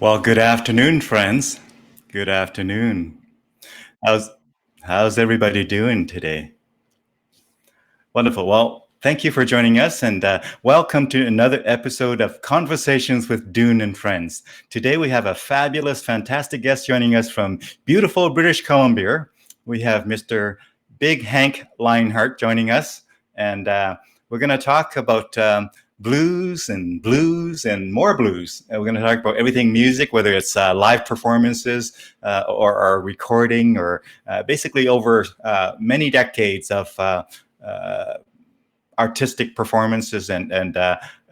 Well, good afternoon, friends. Good afternoon. How's how's everybody doing today? Wonderful. Well, thank you for joining us, and welcome to another episode of Conversations with Dune and Friends. Today we have a fabulous, fantastic guest joining us from beautiful British Columbia. We have Mr. Big Hank Lionhart joining us, and we're going to talk about blues and more blues. We're going to talk about everything music, whether it's live performances or recording, or basically over many decades of artistic performances, and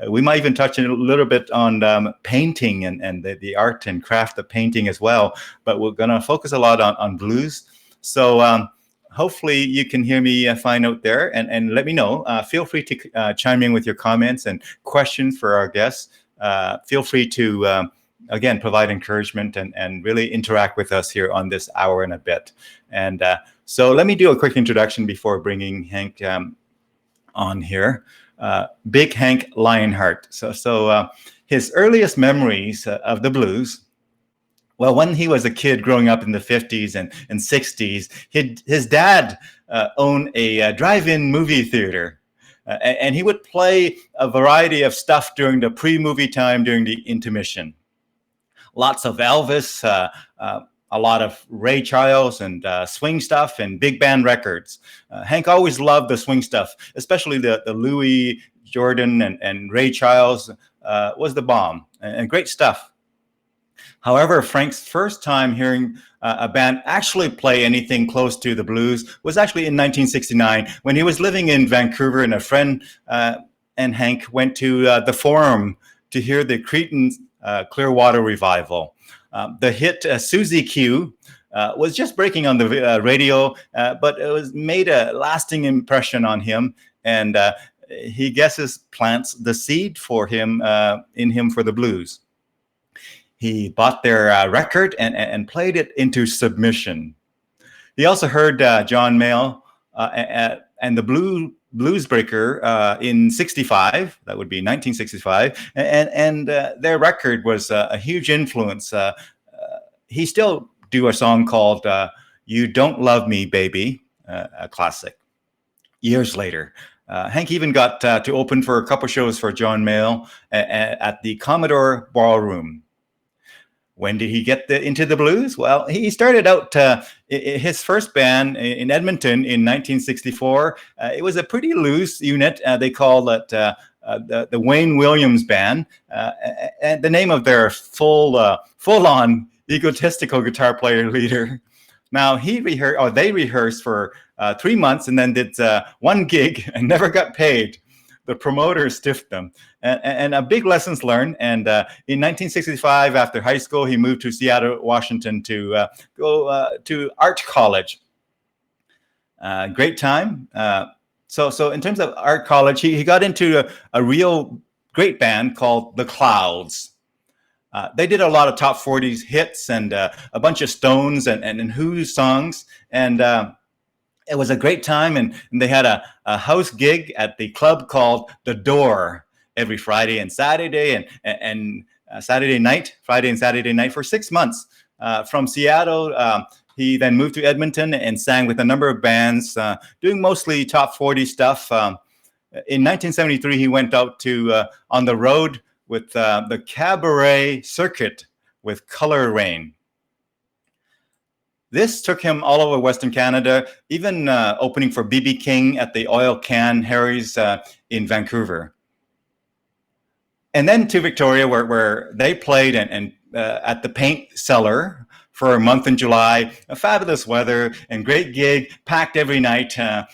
we might even touch a little bit on painting and the art and craft of painting as well. But we're going to focus a lot on blues. So hopefully you can hear me fine out there, and let me know. Feel free to chime in with your comments and questions for our guests. Feel free to again provide encouragement and really interact with us here on this hour and a bit. And so let me do a quick introduction before bringing Hank on here. Big Hank Lionhart. So his earliest memories of the blues. Well, when he was a kid growing up in the 50s and 60s, his dad owned a drive-in movie theater. And he would play a variety of stuff during the pre-movie time, during the intermission. Lots of Elvis, a lot of Ray Charles and swing stuff and big band records. Hank always loved the swing stuff, especially the Louie, Jordan, and Ray Charles was the bomb, and great stuff. However, Frank's first time hearing a band actually play anything close to the blues was actually in 1969 when he was living in Vancouver, and a friend and Hank went to the Forum to hear the Creedence Clearwater Revival. The hit Susie Q was just breaking on the radio, but it was made a lasting impression on him, and he guesses plants the seed for him in him for the blues. He bought their record and played it into submission. He also heard John Mayall and the Bluesbreaker in 65, that would be 1965, and their record was a huge influence. He still do a song called You Don't Love Me, Baby, a classic, years later. Hank even got to open for a couple shows for John Mayall at the Commodore Ballroom. When did he get into the blues? Well, he started out his first band in Edmonton in 1964. It was a pretty loose unit. They called it the Wayne Williams Band, and the name of their full-on egotistical guitar player leader. Now they rehearsed for 3 months and then did one gig and never got paid. The promoters stiffed them, and a big lessons learned. And in 1965, after high school, he moved to Seattle, Washington to go to art college. Great time. So in terms of art college, he got into a real great band called The Clouds. They did a lot of top 40s hits and a bunch of Stones and Who songs, and it was a great time, and they had a house gig at the club called The Door every Friday and Saturday, and Friday and Saturday night for 6 months. From Seattle, he then moved to Edmonton and sang with a number of bands, doing mostly top 40 stuff. In 1973, he went out to on the road with the cabaret circuit with Color Rain. This took him all over Western Canada, even opening for B.B. King at the Oil Can Harry's in Vancouver. And then to Victoria, where they played and at the Paint Cellar for a month in July. Fabulous weather and great gig, packed every night. Their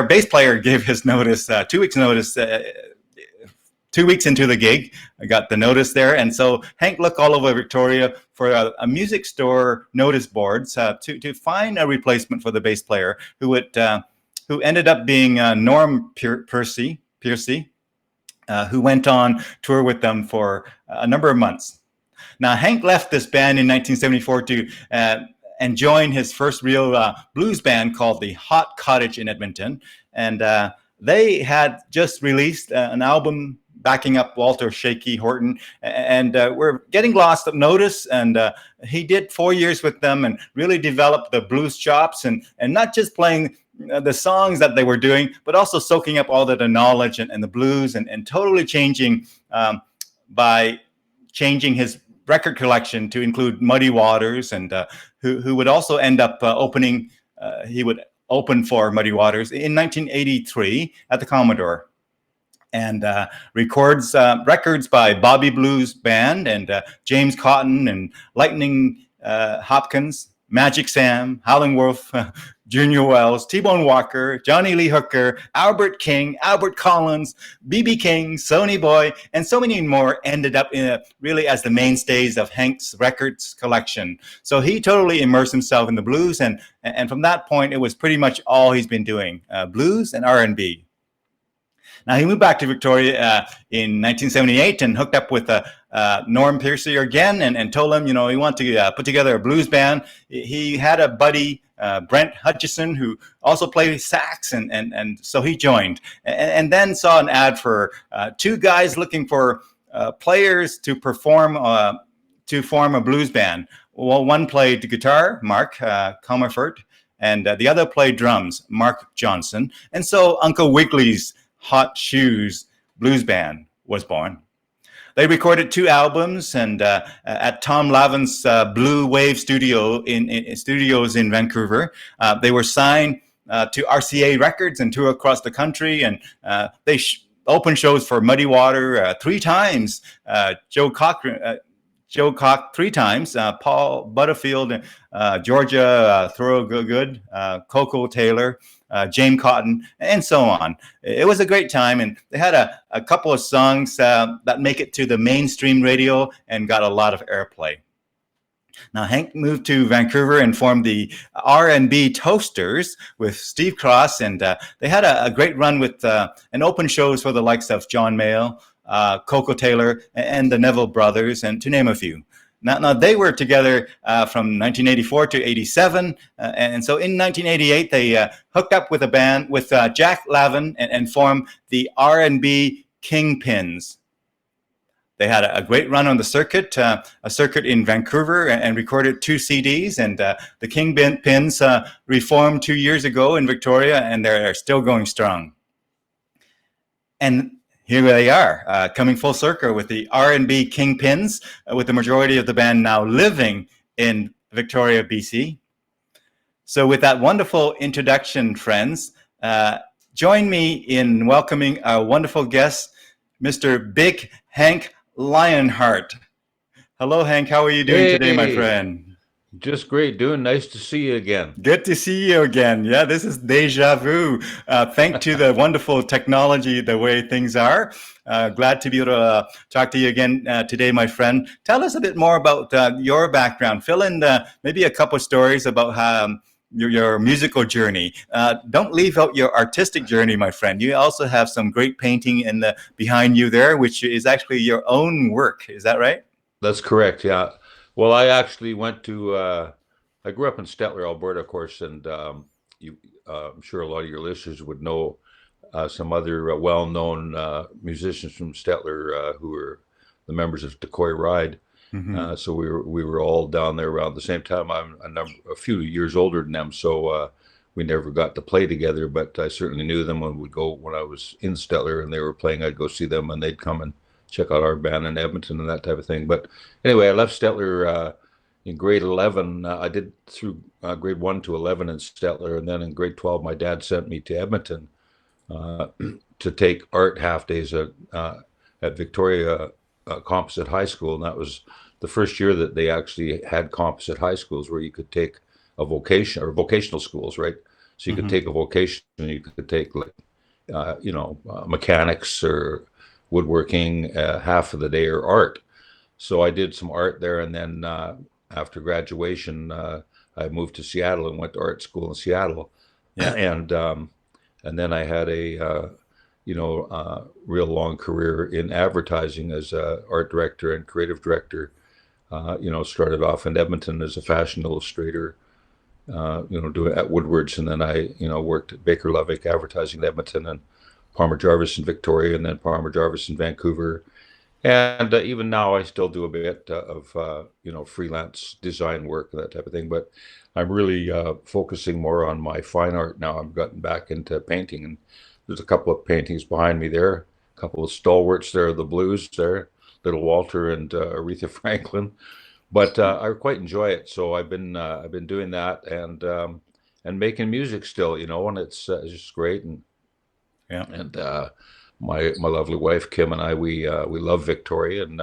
bass player gave his notice, 2 weeks notice, 2 weeks into the gig. I got the notice there. And so Hank looked all over Victoria for a music store notice boards to find a replacement for the bass player who ended up being Norm Piercy, who went on tour with them for a number of months. Now, Hank left this band in 1974 to and joined his first real blues band called the Hot Cottage in Edmonton. And they had just released an album backing up Walter Shaky Horton, and we're getting lost of notice. And he did 4 years with them and really developed the blues chops, and not just playing the songs that they were doing, but also soaking up all the knowledge and the blues, and totally changing by changing his record collection to include Muddy Waters, and who would also end up opening. He would open for Muddy Waters in 1983 at the Commodore, and records records by Bobby Blues Band and James Cotton and Lightning Hopkins, Magic Sam, Howlin' Wolf, Junior Wells, T-Bone Walker, Johnny Lee Hooker, Albert King, Albert Collins, B.B. King, Sonny Boy, and so many more ended up really as the mainstays of Hank's records collection. So he totally immersed himself in the blues, and from that point, it was pretty much all he's been doing, blues and R&B. Now, he moved back to Victoria in 1978 and hooked up with Norm Piercy again, and told him, he wanted to put together a blues band. He had a buddy, Brent Hutchison, who also played sax, and so he joined, and then saw an ad for two guys looking for players to form a blues band. Well, one played the guitar, Mark Comerford, and the other played drums, Mark Johnson. And so Uncle Wiggley's Hot Shoes Blues Band was born. They recorded 2 albums, and at Tom Lavin's Blue Wave studios in Vancouver. They were signed to RCA Records and toured across the country, and they opened shows for Muddy Water 3 times, Joe Cock 3 times, Paul Butterfield, Georgia Thorogood, Coco Taylor, James Cotton, and so on. It was a great time, and they had a couple of songs that make it to the mainstream radio and got a lot of airplay. Now, Hank moved to Vancouver and formed the R&B Toasters with Steve Cross, and they had a great run with and open shows for the likes of John Mayall, Coco Taylor, and the Neville Brothers, and to name a few. Now they were together from 1984 to 87, and so in 1988 they hooked up with a band with Jack Lavin and formed the R&B Kingpins. They had a great run on the circuit, a circuit in Vancouver, and recorded 2 CDs. And the Kingpins reformed 2 years ago in Victoria, and they're still going strong. And here they are, coming full circle with the R&B Kingpins, with the majority of the band now living in Victoria, BC. So with that wonderful introduction, friends, join me in welcoming our wonderful guest, Mr. Big Hank Lionhart. Hello, Hank. How are you doing today, my friend? Just great, Dune. Nice to see you again. Good to see you again. Yeah, this is deja vu. Thanks to the wonderful technology, the way things are. Glad to be able to talk to you again today, my friend. Tell us a bit more about your background. Fill in maybe a couple of stories about how your musical journey. Don't leave out your artistic journey, my friend. You also have some great painting behind you there, which is actually your own work. Is that right? That's correct, yeah. Well, I actually went to, I grew up in Stettler, Alberta, of course, and I'm sure a lot of your listeners would know some other well-known musicians from Stettler who were the members of Decoy Ride. Mm-hmm. So we were all down there around the same time. I'm a few years older than them, so we never got to play together, but I certainly knew them when I was in Stettler and they were playing. I'd go see them and they'd come and check out our band in Edmonton and that type of thing. But anyway, I left Stettler in grade 11. I did through grade 1 to 11 in Stettler, and then in grade 12, my dad sent me to Edmonton to take art half days at Victoria Composite High School, and that was the first year that they actually had composite high schools where you could take a vocation or vocational schools, right? So you could take a vocation, and you could take like mechanics or woodworking half of the day, or art. So I did some art there, and then after graduation I moved to Seattle and went to art school in Seattle. Yeah. And then I had a real long career in advertising as a art director and creative director. Started off in Edmonton as a fashion illustrator, doing at Woodward's, and then I worked at Baker Lovick Advertising in Edmonton, and Palmer Jarvis in Victoria, and then Palmer Jarvis in Vancouver. And even now, I still do a bit of freelance design work and that type of thing. But I'm really focusing more on my fine art now. I've gotten back into painting, and there's a couple of paintings behind me there, a couple of stalwarts there, the blues there, Little Walter and Aretha Franklin. But I quite enjoy it, so I've been doing that and making music still, and it's just great. And Yeah. and my lovely wife Kim and I, we love Victoria, and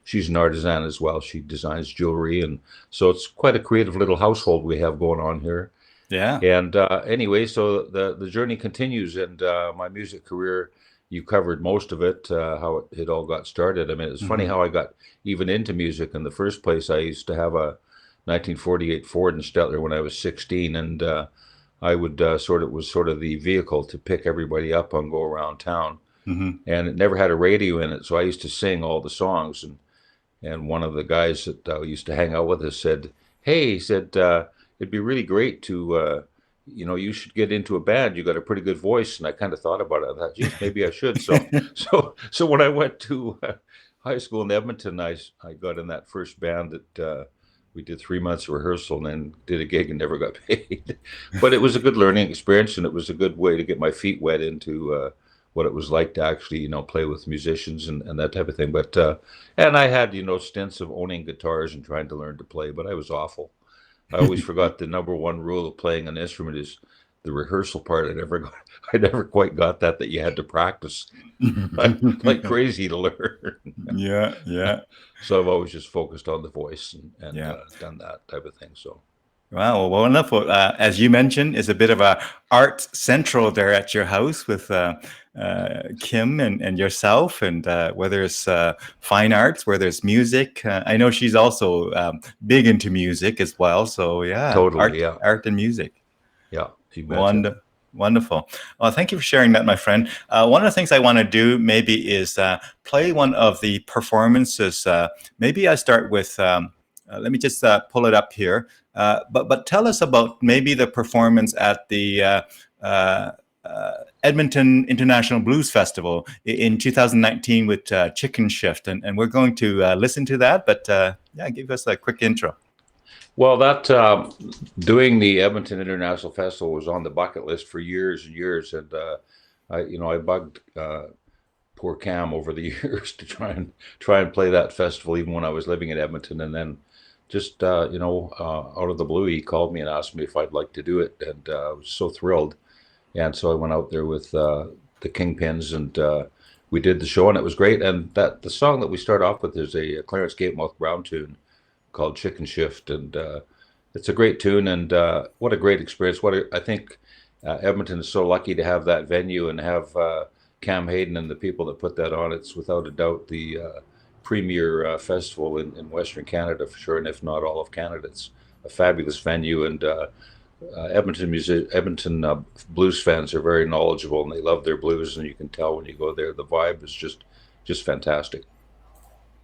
she's an artisan as well. She designs jewelry, and so it's quite a creative little household we have going on here. Yeah. And anyway, so the journey continues, and my music career, you covered most of it, how it all got started. I mean, it's funny how I got even into music in the first place. I used to have a 1948 Ford in Stettler when I was 16, and I would was sort of the vehicle to pick everybody up and go around town. And it never had a radio in it, so I used to sing all the songs. And one of the guys that used to hang out with us said, "Hey," he said, "it'd be really great to, you should get into a band. You got a pretty good voice." And I kind of thought about it. I thought, geez, maybe I should. So when I went to high school in Edmonton, I got in that first band that we did 3 months of rehearsal and then did a gig and never got paid. But it was a good learning experience, and it was a good way to get my feet wet into what it was like to actually, play with musicians and that type of thing. But and I had, stints of owning guitars and trying to learn to play, but I was awful. I always forgot the number one rule of playing an instrument is the rehearsal part. I never quite got that you had to practice like crazy to learn. Yeah. So I've always just focused on the voice and Yeah. done that type of thing. So. Wow, well, wonderful. As you mentioned, is a bit of a art central there at your house with Kim and yourself, and whether it's fine arts, whether it's music. I know she's also big into music as well. So yeah, Totally, art and music. Yeah, you betcha. Wonderful. Well, thank you for sharing that, my friend. One of the things I want to do maybe is play one of the performances. Maybe I start with, let me just pull it up here. But tell us about maybe the performance at the Edmonton International Blues Festival in 2019 with Chicken Shift. And we're going to listen to that, but give us a quick intro. Well, that doing the Edmonton International Festival was on the bucket list for years and years, and I bugged poor Cam over the years to try and play that festival, even when I was living in Edmonton. And then just out of the blue, he called me and asked me if I'd like to do it, and I was so thrilled. And so I went out there with the Kingpins, and we did the show, and it was great. And the song that we start off with is a Clarence Gatemouth Brown tune called Chicken Shift, and it's a great tune, and what a great experience. I think Edmonton is so lucky to have that venue and have Cam Hayden and the people that put that on. It's without a doubt the premier festival in Western Canada for sure, and if not all of Canada. It's a fabulous venue, and Edmonton blues fans are very knowledgeable, and they love their blues, and you can tell when you go there. The vibe is just fantastic.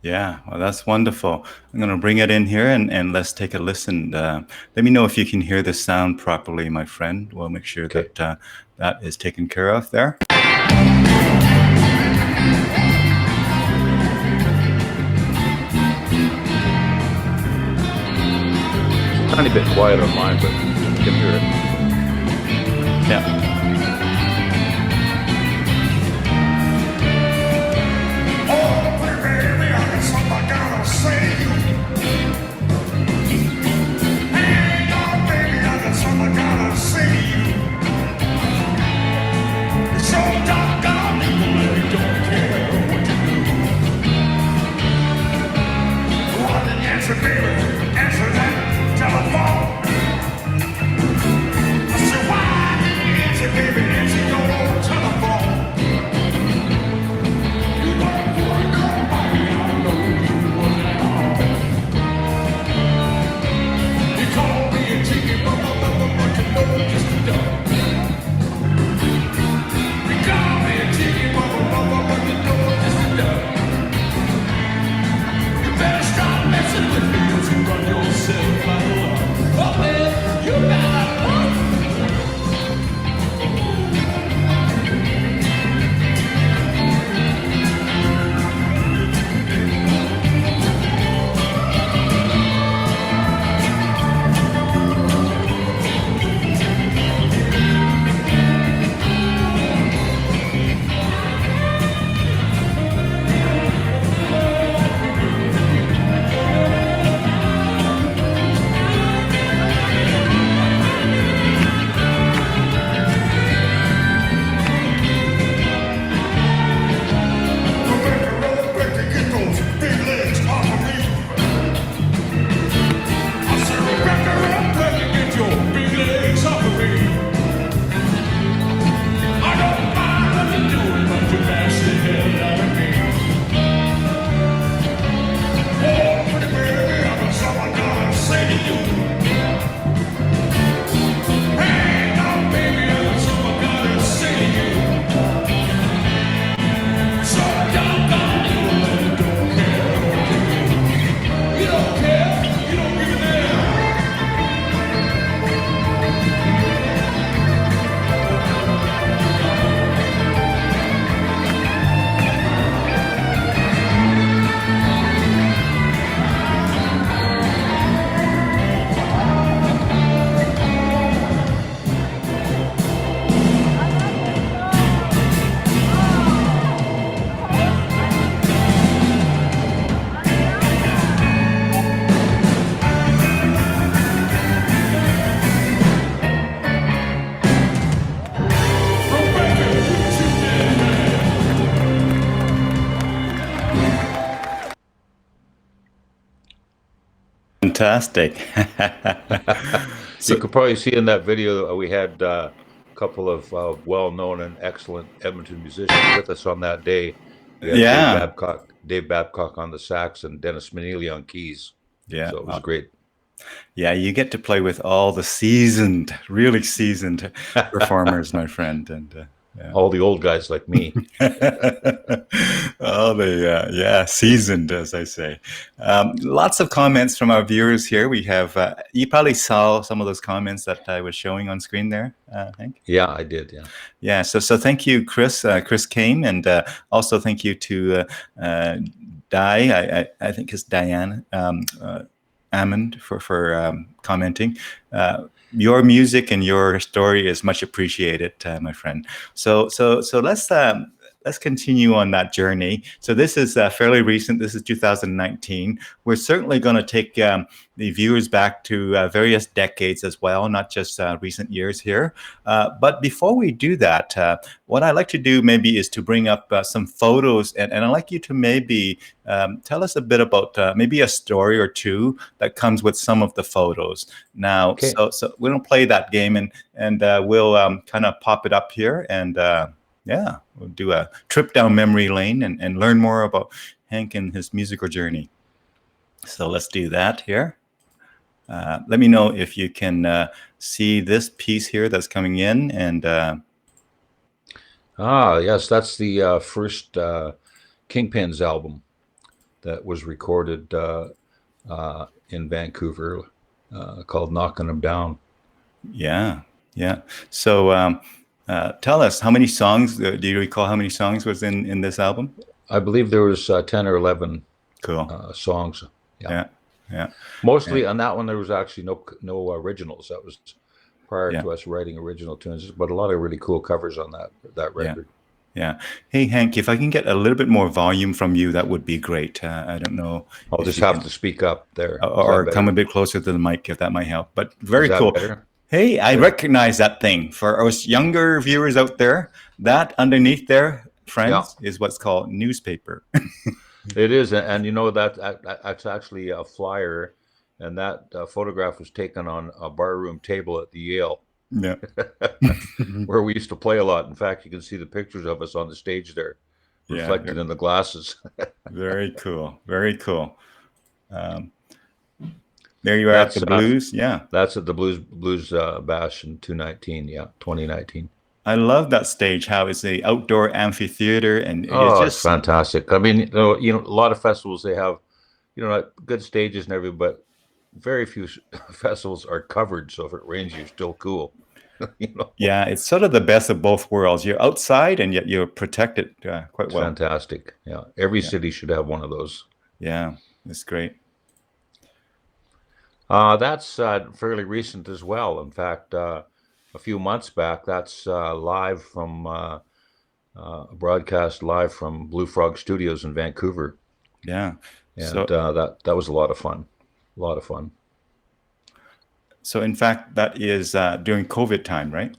Yeah, well, that's wonderful. I'm going to bring it in here and let's take a listen. Let me know if you can hear the sound properly, my friend. We'll make sure that that is taken care of there. Tiny bit quiet on mine, but you can hear it. Yeah. Answer that telephone. Fantastic. You So could probably see in that video we had a couple of well-known and excellent Edmonton musicians with us on that day. We had yeah, Dave Babcock on the sax, and Dennis Manili on keys. yeah. So it was great. Yeah, you get to play with all the seasoned, really seasoned performers, my friend, and yeah. All the old guys like me. Oh, yeah, seasoned, as I say. Lots of comments from our viewers here. We have, you probably saw some of those comments that I was showing on screen there, Hank. Yeah, I did. Yeah. Yeah. So thank you, Chris. Chris came, and also thank you to I think it's Diane. Ammond for commenting. Your music and your story is much appreciated, my friend. So let's continue on that journey. So this is fairly recent. This is 2019. We're certainly going to take the viewers back to various decades as well, not just recent years here. But before we do that, what I'd like to do maybe is to bring up some photos, and I'd like you to maybe tell us a bit about maybe a story or two that comes with some of the photos. Now, Okay. so we're gonna play that game, and we'll kind of pop it up here, and yeah, we'll do a trip down memory lane and learn more about Hank and his musical journey. So let's do that here. Let me know if you can see this piece here that's coming in, and yes, that's the first Kingpins album that was recorded in Vancouver, called "Knocking 'Em Down." yeah. So tell us, how many songs, do you recall how many songs was in this album? I believe there was 10 or 11 Cool. songs. Yeah. Mostly on that one, there was actually no originals. That was prior Yeah. to us writing original tunes, but a lot of really cool covers on that record. Yeah. Hey, Hank, if I can get a little bit more volume from you, that would be great. I don't know. I'll just have to speak up there. Or come a bit closer to the mic if that might help. But very cool. Better? Hey, I recognize that thing. For us younger viewers out there, that underneath there, friends, is what's called newspaper. It is, and you know that's actually a flyer, and that photograph was taken on a barroom table at the Yale, Yeah. where we used to play a lot. In fact, you can see the pictures of us on the stage there, reflected in the glasses. Very cool. Very cool. There you are at the Blues. Yeah. That's at the Blues Bash in 2019. I love that stage, how it's a outdoor amphitheater, and it's fantastic. I mean, a lot of festivals, they have, good stages and everything, but very few festivals are covered. So if it rains, you're still cool. Yeah, it's sort of the best of both worlds. You're outside and yet you're protected quite well. Fantastic. Yeah. Every city should have one of those. Yeah, it's great. That's fairly recent as well. In fact, a few months back, that's live from a broadcast live from Blue Frog Studios in Vancouver. Yeah. And that was a lot of fun. A lot of fun. So in fact, that is during COVID time, right?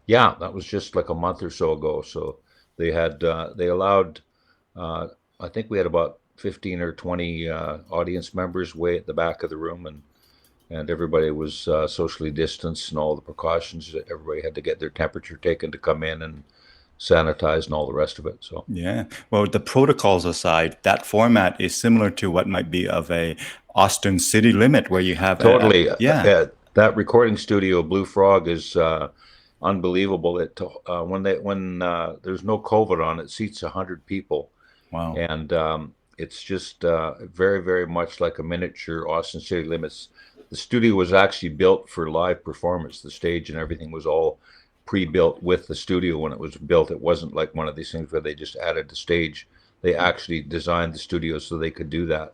Yeah, that was just like a month or so ago. So they had they allowed, I think we had about 15 or 20 audience members way at the back of the room, and everybody was socially distanced and all the precautions. Everybody had to get their temperature taken to come in and sanitize and all the rest of it. So yeah, well, the protocols aside, that format is similar to what might be of a Austin City Limit, where you have totally that recording studio, Blue Frog, is unbelievable. It when there's no COVID on, it seats 100 people. Wow. And it's just very, very much like a miniature Austin City Limits. The studio was actually built for live performance. The stage and everything was all pre-built with the studio when it was built. It wasn't like one of these things where they just added the stage. They actually designed the studio so they could do that.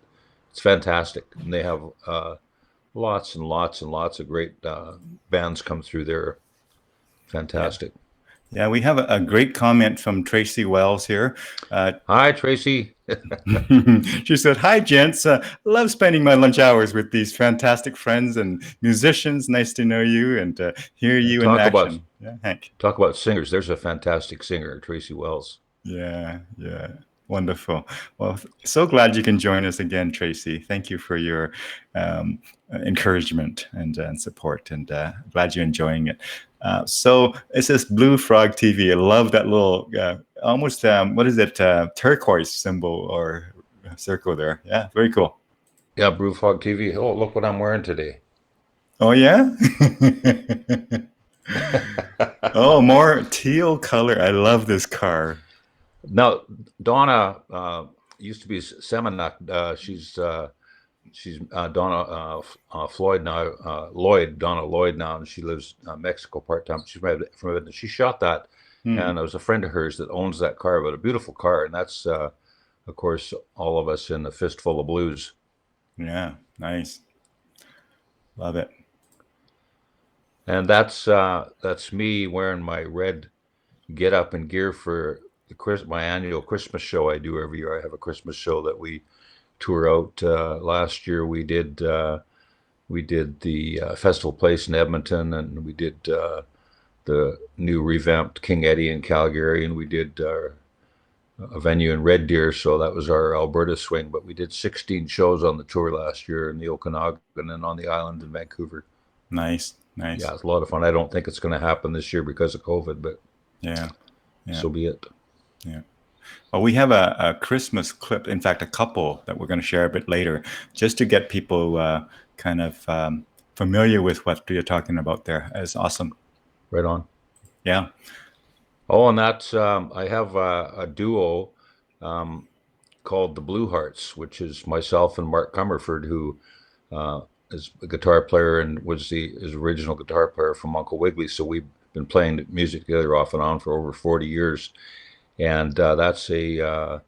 It's fantastic. And they have lots and lots and lots of great bands come through there. Fantastic. Yeah, we have a great comment from Tracy Wells here. Hi, Tracy. She said, "Hi, gents. Love spending my lunch hours with these fantastic friends and musicians. Nice to know you and hear you in action." Hank. Talk about singers. There's a fantastic singer, Tracy Wells. Yeah. Wonderful. Well, so glad you can join us again, Tracy. Thank you for your encouragement and support, and glad you're enjoying it. So it says Blue Frog TV. I love that little almost what is it, turquoise symbol or circle there. Yeah, very cool. Yeah, Brew Fog TV. Oh, look what I'm wearing today. Oh yeah. Oh, more teal color. I love this car. Now, Donna used to be Seminac. She's Donna Floyd now, Donna Lloyd now, and she lives Mexico part time. She's from it. She shot that, and it was a friend of hers that owns that car, but a beautiful car, and that's of course all of us in a fistful of blues. Yeah, nice. Love it. And that's me wearing my red get up and gear for my annual Christmas show I do every year. I have a Christmas show that we tour out. Last year we did the Festival Place in Edmonton, and we did the new revamped King Eddie in Calgary, and we did a venue in Red Deer, so that was our Alberta swing. But we did 16 shows on the tour last year in the Okanagan and on the island in Vancouver. Nice. Yeah, it's a lot of fun. I don't think it's going to happen this year because of COVID, but yeah. So be it. Yeah. Well, we have a Christmas clip, in fact, a couple that we're going to share a bit later, just to get people kind of familiar with what you're talking about there. It's awesome. Right on. Yeah. Oh, and that's, I have a duo called the Blue Hearts, which is myself and Mark Comerford, who is a guitar player and was his original guitar player from Uncle Wiggily. So we've been playing music together off and on for over 40 years. And that's an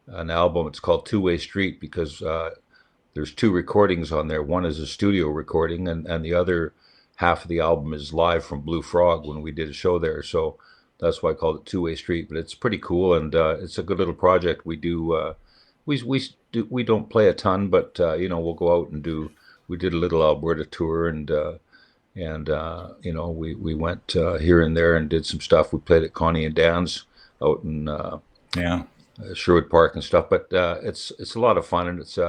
album. It's called Two-Way Street because there's two recordings on there. One is a studio recording, and the other half of the album is live from Blue Frog when we did a show there. So that's why I called it Two-Way Street. But it's pretty cool, and it's a good little project. We do we don't play a ton, but we'll go out and do. We did a little Alberta tour, and we went here and there and did some stuff. We played at Connie and Dan's out in Sherwood Park and stuff. But it's a lot of fun, and it's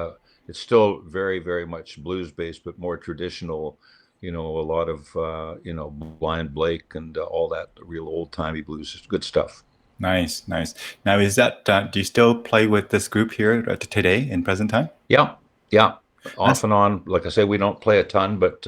still very, very much blues based, but more traditional. A lot of Blind Blake and all that real old timey blues. Good stuff. Nice. Now, is that do you still play with this group here today in present time? Yeah. Off and on. Like I say, we don't play a ton, but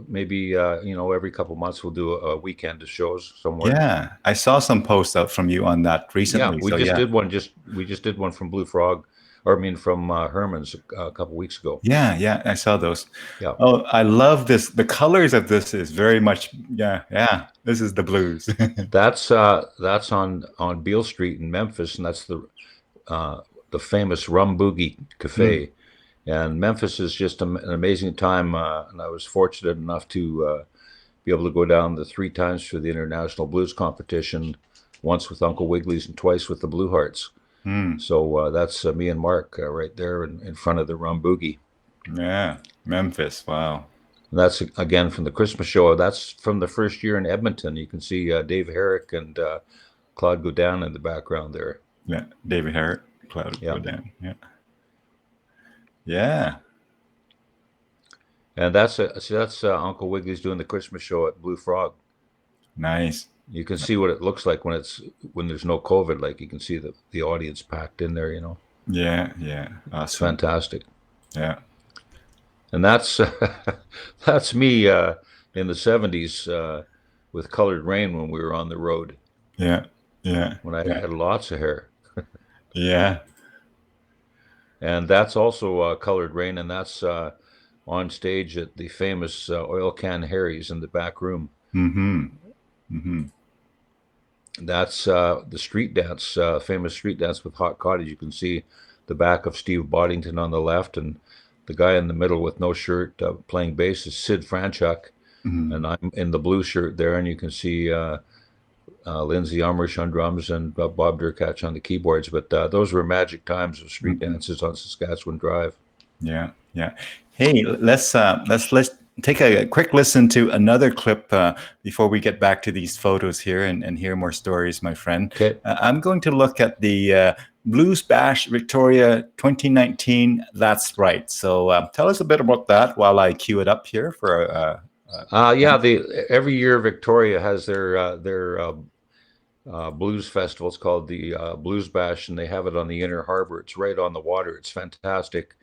maybe every couple of months we'll do a weekend of shows somewhere. Yeah, I saw some posts out from you on that recently. Yeah, we did one. We just did one from Blue Frog, from Herman's a couple of weeks ago. Yeah, I saw those. Yeah. Oh, I love this. The colors of this is very much. Yeah. This is the blues. That's on Beale Street in Memphis, and that's the famous Rum Boogie Cafe. And Memphis is just an amazing time, and I was fortunate enough to be able to go down 3 times for the International Blues Competition, once with Uncle Wigglies and twice with the Blue Hearts. So that's me and Mark right there in front of the Rum Boogie. Yeah, Memphis, wow. And that's, again, from the Christmas show. That's from the first year in Edmonton. You can see Dave Herrick and Claude Godin in the background there. Yeah, David Herrick, Claude Godin, Yeah. And that's Uncle Wigglies doing the Christmas show at Blue Frog. Nice. You can see what it looks like when there's no COVID. Like, you can see the audience packed in there. Yeah. Awesome. It's fantastic. Yeah. And that's that's me in the 70s with Colored Rain when we were on the road. Yeah. When I had lots of hair. Yeah. And that's also Colored Rain, and that's on stage at the famous Oil Can Harry's in the back room. That's the street dance, famous street dance with Hot Cottage. You can see the back of Steve Boddington on the left, and the guy in the middle with no shirt playing bass is Sid Franchuk, and I'm in the blue shirt there, and you can see Lindsay Umrish on drums and Bob Durkach on the keyboards. But those were magic times of street dances on Saskatchewan Drive. Yeah. Hey, let's take a quick listen to another clip before we get back to these photos here and hear more stories, my friend. Okay. I'm going to look at the Blues Bash Victoria 2019. That's right. So tell us a bit about that while I cue it up here for. Every year Victoria has their blues festival. It's called the Blues Bash, and they have it on the Inner Harbor. It's right on the water. It's fantastic.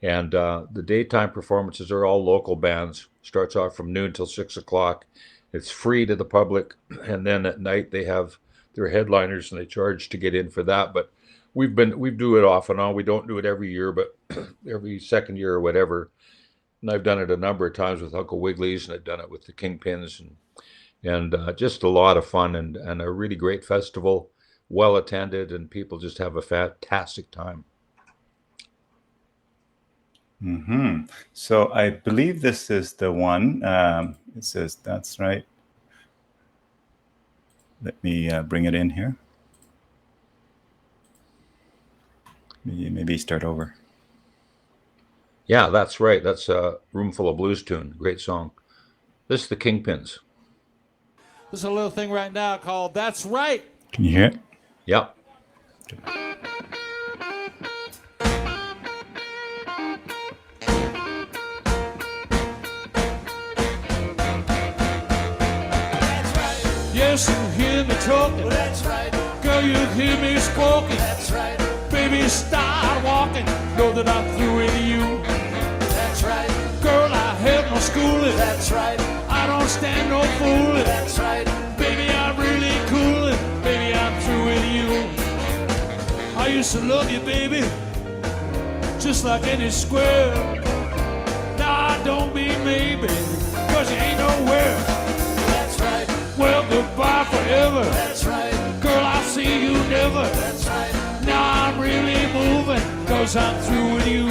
And the daytime performances are all local bands. Starts off from noon till 6 o'clock. It's free to the public. And then at night they have their headliners, and they charge to get in for that. But we do it off and on. We don't do it every year, but every second year or whatever. And I've done it a number of times with Uncle Wiggly's, and I've done it with the Kingpins, and just a lot of fun and a really great festival, well attended, and people just have a fantastic time. Mm-hmm. So I believe this is the one. It says that's right. Let me bring it in here. Maybe start over. Yeah, that's right. That's a Room Full of Blues tune. Great song. This is the Kingpins. This is a little thing right now called That's Right. Can you hear it? Yep. Yes, you hear me talking. That's right. Girl, you hear me squawking. That's right. Baby, start walking. Know that I'm through with you. That's right. Girl, I have no schooling. That's right. I don't stand no fooling. That's right. Baby, I'm really coolin'. Baby, I'm through with you. I used to love you, baby, just like any square. Now I don't mean maybe, cause you ain't nowhere. That's right. Well, goodbye forever. That's right. Girl, I'll see you never. That's right. Now I'm really moving, cause I'm through with you.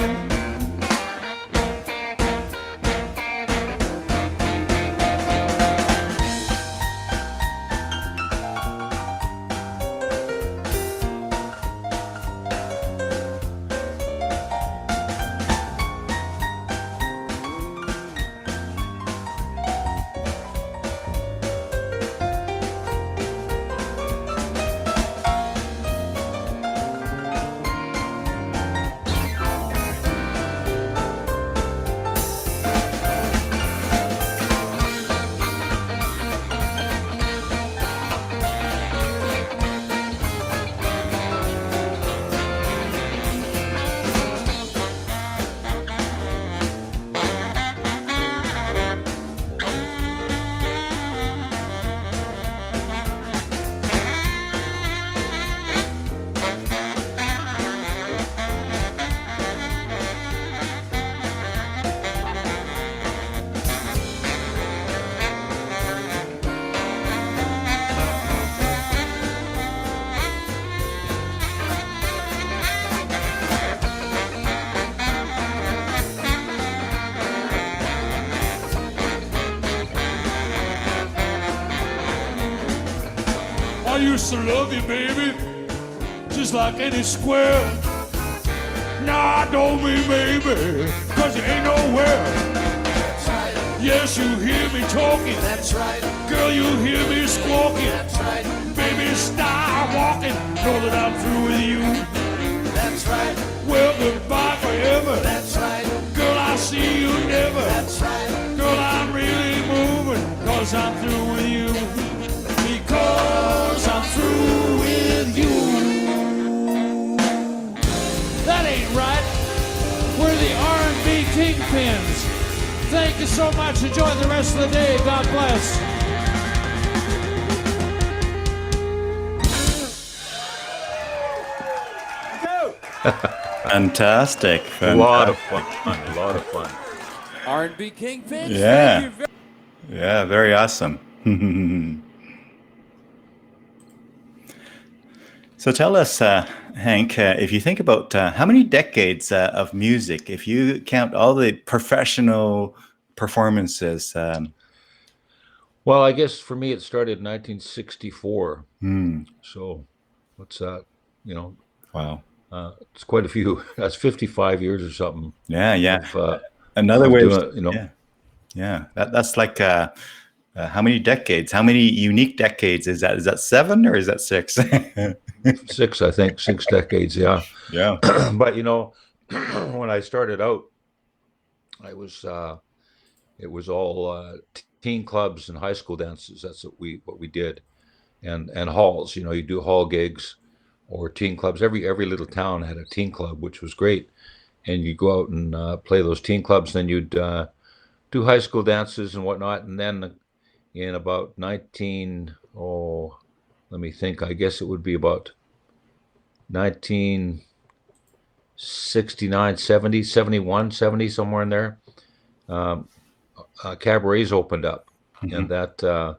I used to love you, baby, just like any square. Nah, I don't mean maybe, cause you ain't nowhere. That's right. Yes, you hear me talking. That's right. Girl, you hear me squawking. That's right. Baby, start walking. Know that I'm through with you. That's right. Well, goodbye forever. That's right. Girl, I'll see you never. That's right. Girl, I'm really moving, cause I'm through with you. Because I'm through with you. That ain't right. We're the R&B Kingpins. Thank you so much. Enjoy the rest of the day. God bless. Fantastic. A lot of fun. A lot of fun. R&B Kingpins. Yeah. Yeah, very awesome. So tell us, Hank, if you think about how many decades of music, if you count all the professional performances. Well, I guess for me it started in 1964. So what's that? You know, Wow. It's quite a few. That's 55 years or something. Yeah, yeah. Of, Another way, doing, you know. yeah. Yeah, that's like how many decades? How many unique decades is that? Is that 7 or is that 6? 6, I think, 6 decades. Yeah. Yeah. But when I started out, I was it was all teen clubs and high school dances. That's what we did, and halls. You do hall gigs or teen clubs. Every little town had a teen club, which was great. And you go out and play those teen clubs. Then you'd do high school dances and whatnot. And then in about 19, oh, let me think. I guess it would be about 1969, 70, 71, 70, somewhere in there. Cabarets opened up, and that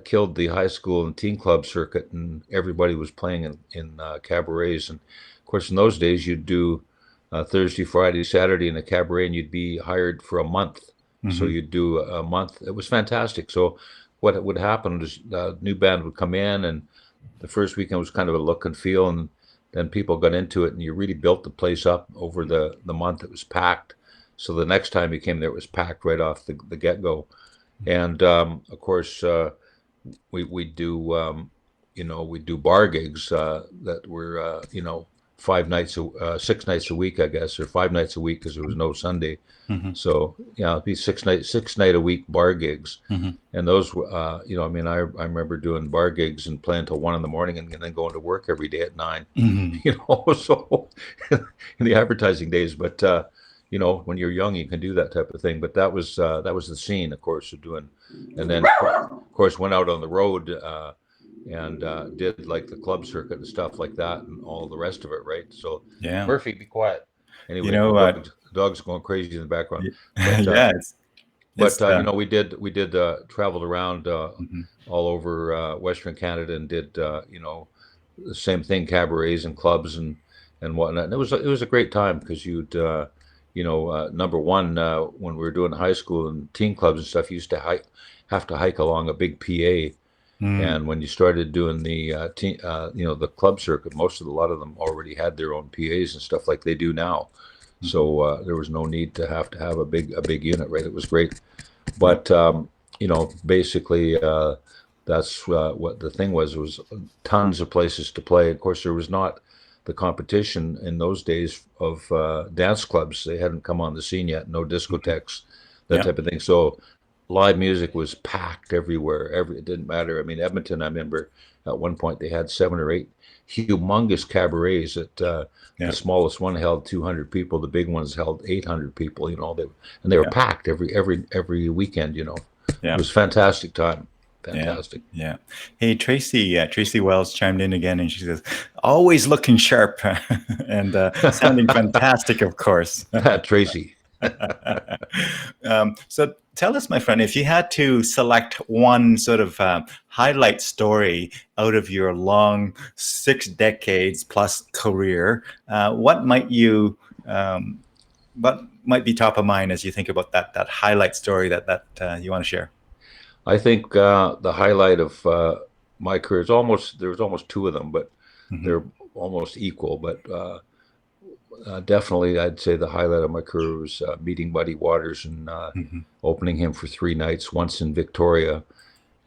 killed the high school and teen club circuit, and everybody was playing in cabarets. And of course, in those days, you'd do Thursday, Friday, Saturday in a cabaret, and you'd be hired for a month. So you'd do a month. It was fantastic. So what would happen was a new band would come in, and the first weekend was kind of a look and feel, and then people got into it, and you really built the place up over the month. It was packed. So the next time you came there, it was packed right off the get-go. And of course, we do we do bar gigs that were 6 nights a week, I guess, or 5 nights a week because there was no Sunday. So it'd be 6 night a week bar gigs. And those I remember doing bar gigs and playing till 1 a.m. and then going to work every day at 9. So in the advertising days, but when you're young, you can do that type of thing. But that was the scene, of course, of doing, and then of course went out on the road and did like the club circuit and stuff like that, and all the rest of it, right? So Yeah. Murphy, be quiet. Anyway, dog's going crazy in the background. But, we did traveled around all over Western Canada and did the same thing, cabarets and clubs and whatnot. And it was a great time because you'd number one, when we were doing high school and teen clubs and stuff, you used to have to hike along a big PA. And when you started doing the the club circuit, a lot of them already had their own PAs and stuff like they do now. So there was no need to have a big unit, right? It was great. But basically that's what the thing was tons of places to play. Of course, there was not the competition in those days of dance clubs. They hadn't come on the scene yet, no discotheques, that type of thing. So live music was packed everywhere. It didn't matter. I mean, Edmonton, I remember at one point they had 7 or 8 humongous cabarets. The smallest one held 200 people. The big ones held 800 people. They were packed every weekend. It was a fantastic time. Fantastic. Yeah. Hey, Tracy Wells chimed in again, and she says, "Always looking sharp," and sounding fantastic, of course. Tracy. So tell us, my friend, if you had to select one sort of highlight story out of your long 6 decades plus career, what might be top of mind as you think about that highlight story that you want to share? I think the highlight of my career is there was almost 2 of them, but they're almost equal. But definitely, I'd say the highlight of my career was meeting Muddy Waters and opening him for 3 nights. Once in Victoria,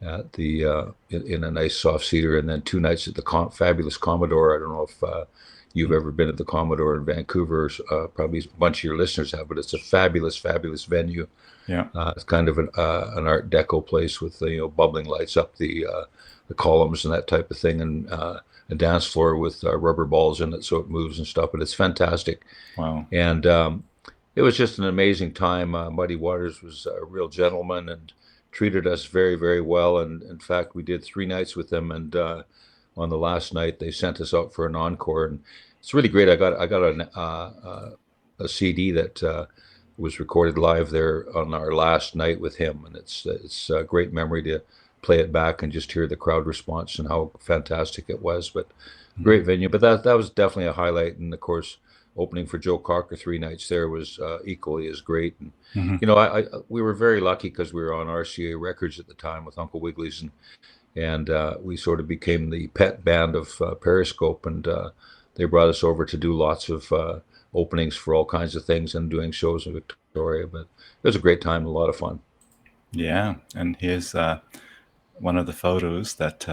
at the in a nice soft seater, and then 2 nights at the fabulous Commodore. I don't know if you've ever been at the Commodore in Vancouver. Probably a bunch of your listeners have, but it's a fabulous venue. Yeah, it's kind of an Art Deco place with bubbling lights up the columns and that type of thing, and a dance floor with rubber balls in it so it moves and stuff. But it's fantastic. Wow! And it was just an amazing time. Muddy Waters was a real gentleman and treated us very, very well. And in fact, we did 3 nights with them. And on the last night, they sent us out for an encore, and it's really great. I got a CD that was recorded live there on our last night with him, and it's a great memory to play it back and just hear the crowd response and how fantastic it was. But great venue. But that was definitely a highlight. And of course, opening for Joe Cocker 3 nights there was equally as great. And we were very lucky because we were on RCA Records at the time with Uncle Wiggley's, and we sort of became the pet band of Periscope, and they brought us over to do lots of openings for all kinds of things and doing shows in Victoria. But it was a great time, a lot of fun. Yeah, and here's one of the photos that.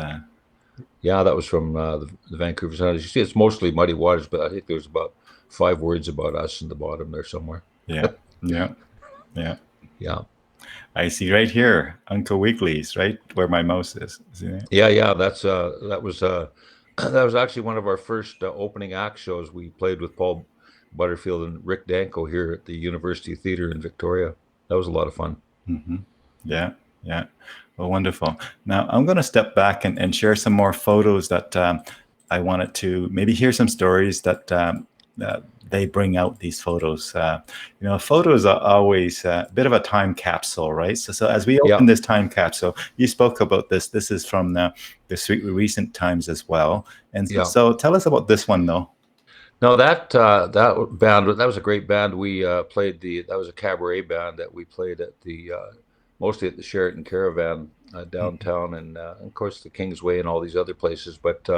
Yeah, that was from the Vancouver Sun. You see, it's mostly muddy waters, but I think there's about 5 words about us in the bottom there somewhere. Yeah, yeah, yeah. Yeah. I see right here, Uncle Wiggley's, right where my mouse is. Yeah. That was actually one of our first opening act shows. We played with Paul Butterfield and Rick Danko here at the University Theatre in Victoria. That was a lot of fun. Mm-hmm. Yeah. Well, wonderful. Now I'm going to step back and share some more photos that I wanted to maybe hear some stories that they bring out these photos. Photos are always a bit of a time capsule, right? So as we open this time capsule, you spoke about this. This is from the recent times as well. And so tell us about this one, though. No, that band, that was a great band. We played that was a cabaret band that we played at mostly at the Sheraton Caravan downtown, and of course the Kingsway and all these other places. But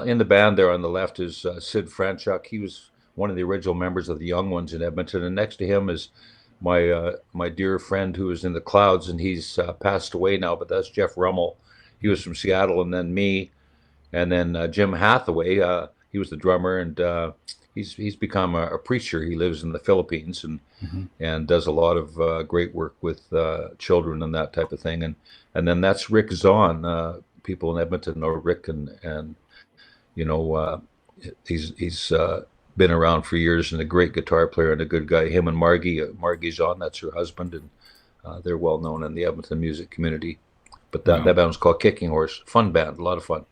in the band there on the left is Sid Franchuk. He was one of the original members of the Young Ones in Edmonton, and next to him is my dear friend who was in the Clouds, and he's passed away now, but that's Jeff Rummel. He was from Seattle, and then me, and then Jim Hathaway. He was the drummer, and he's become a preacher. He lives in the Philippines and does a lot of great work with children and that type of thing. And then that's Rick Zahn. People in Edmonton know Rick, and he's been around for years and a great guitar player and a good guy. Him and Margie Zahn, that's her husband, and they're well known in the Edmonton music community. But that band was called Kicking Horse. Fun band, a lot of fun.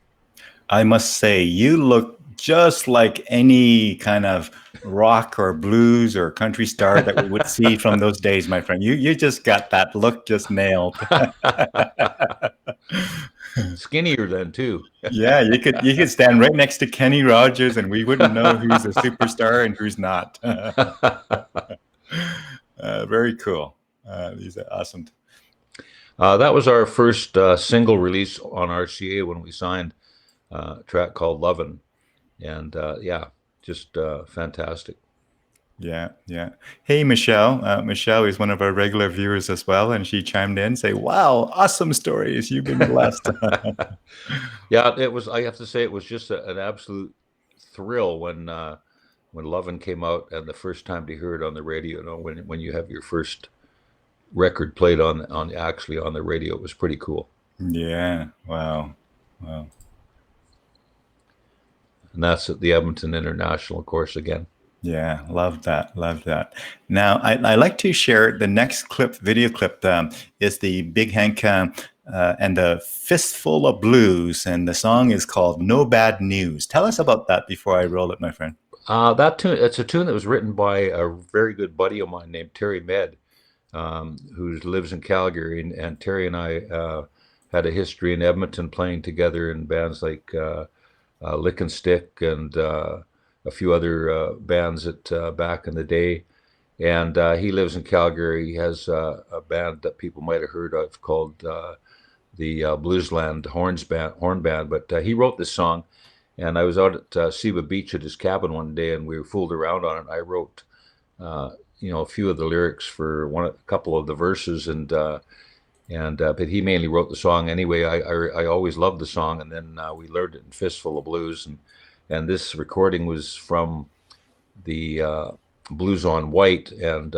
I must say, you look just like any kind of rock or blues or country star that we would see from those days, my friend. You just got that look just nailed. Skinnier then too. Yeah, you could stand right next to Kenny Rogers and we wouldn't know who's a superstar and who's not. Very cool. These are awesome. That was our first single release on RCA when we signed a track called Lovin'. And just fantastic. Yeah. Hey, Michelle. Michelle is one of our regular viewers as well, and she chimed in, say, "Wow, awesome stories. You've been blessed." Yeah, it was. I have to say, it was just an absolute thrill when Lovin' came out, and the first time to hear it on the radio. When you have your first record played on the radio, it was pretty cool. Yeah. Wow. And that's at the Edmonton International, of course, again. Yeah, love that. Now, I like to share the next video clip is the Big Hank and the Fistful of Blues, and the song is called No Bad News. Tell us about that before I roll it, my friend. That tune, it's a tune that was written by a very good buddy of mine named Terry Med, who lives in Calgary, and Terry and I had a history in Edmonton playing together in bands like Lick and Stick and a few other bands back in the day. And he lives in Calgary. He has a band that people might have heard of called the Bluesland Horn Band. But he wrote this song, and I was out at Seba Beach at his cabin one day, and we fooled around on it. I wrote a few of the lyrics for a couple of the verses, but he mainly wrote the song anyway. I always loved the song, and then we learned it in Fistful of Blues, and this recording was from the Blues on White, and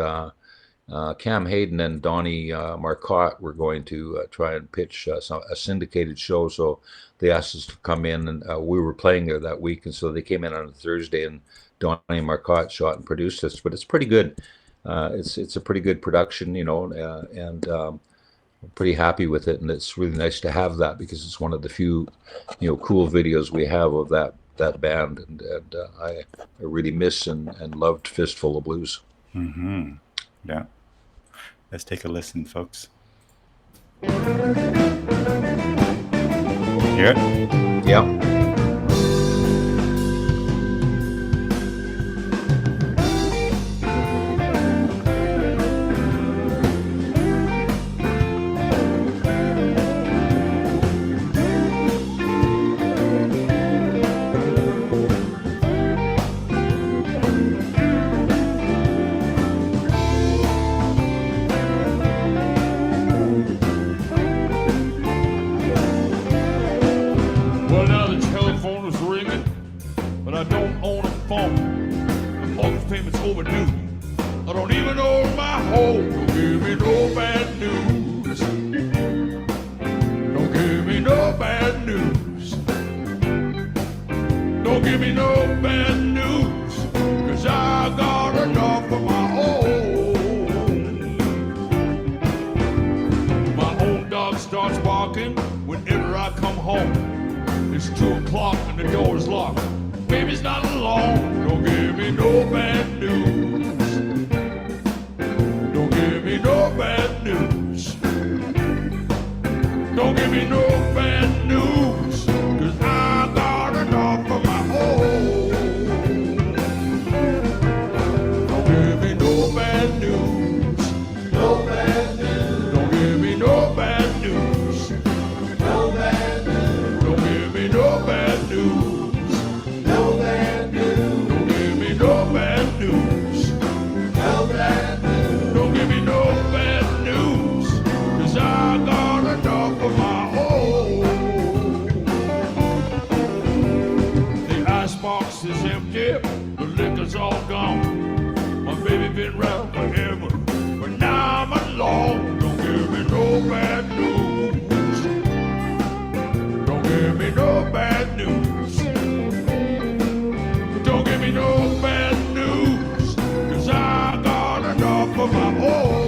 Cam Hayden and Donnie Marcotte were going to try and pitch a syndicated show, so they asked us to come in, and we were playing there that week, and so they came in on a Thursday, and Donnie Marcotte shot and produced this, but it's pretty good. It's a pretty good production, and I'm pretty happy with it, and it's really nice to have that because it's one of the few, cool videos we have of that band, and I really miss and loved Fistful of Blues. Mm-hmm. Yeah. Let's take a listen, folks. Hear it? Yeah. overdue. I don't even own my home. Don't give me no bad news. Don't give me no bad news. Don't give me no bad news, 'cause I got enough of my own. My own dog starts barking whenever I come home. It's 2 o'clock and the door's locked. Baby's not alone. Don't give me no bad news. Don't give me no bad news. Don't give me no bad news, 'cause I got enough of my own. Don't give me no bad news. No bad news. Don't give me no bad news. No bad news. Don't give me no bad news. No bad news. Don't give me no bad news. No bad news. Don't give me no bad news, 'cause I got enough of my own. The icebox is empty, the liquor's all gone. My baby been round forever, but now I'm alone. Don't give me no bad news. Don't give me no bad news. Don't give me no bad news, 'cause I got enough of my own.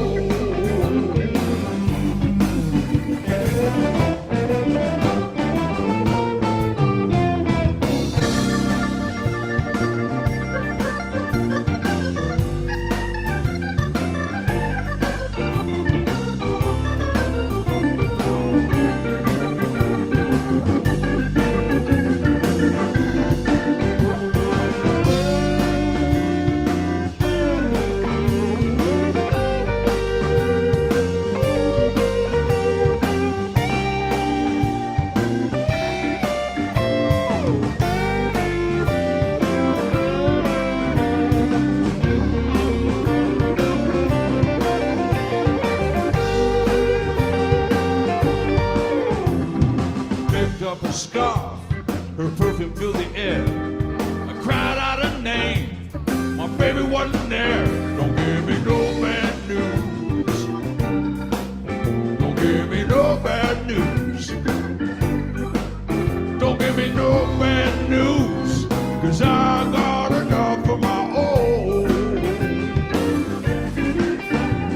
Picked up a scarf, her perfume filled the air. I cried out her name, my baby wasn't there. Don't give me no bad news. Don't give me no bad news. Don't give me no bad news, 'cause I got enough of my own.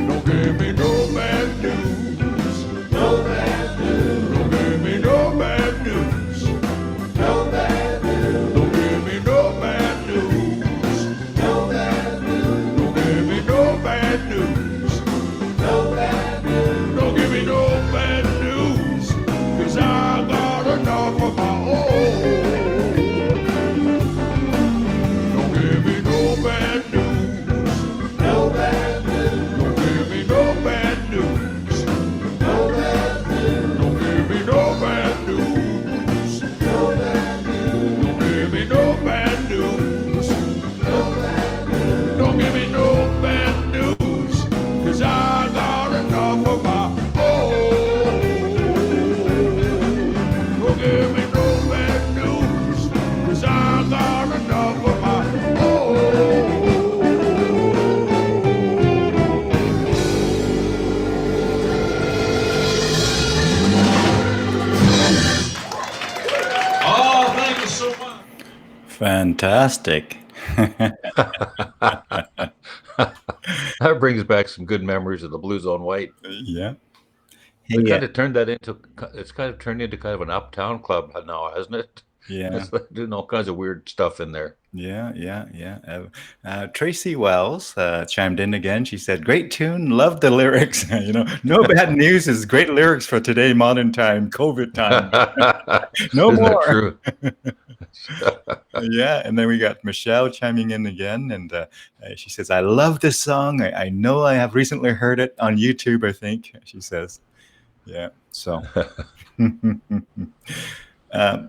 Don't give me no bad news. No bad news. Don't give me no bad news. No bad news. Don't give me no bad news. No bad news. Don't give me no bad news. No bad news. Don't give me no bad news, 'cause I got enough of my own. Don't give me no bad news. No bad news. Don't give me no bad news. No bad news. Don't give me no bad news. No bad news. Don't give me no bad news. No bad news. Don't give me no bad news, 'cause I got enough of my own. Don't give me no bad news, 'cause I got enough of my own. Oh, thank you so much. Fantastic. That brings back some good memories of the Blues on White. Yeah. We Hey, kind of turned that into, it's kind of turned into kind of an uptown club now, hasn't it? yeah. It's like doing all kinds of weird stuff in there. Yeah. Tracy Wells chimed in again. She said, "Great tune, love the lyrics." No bad news is great lyrics for today, modern time, COVID time. No Isn't that more. true? Yeah, and then we got Michelle chiming in again, and she says, "I love this song. I know I have recently heard it on YouTube, I think," she says. Yeah, so.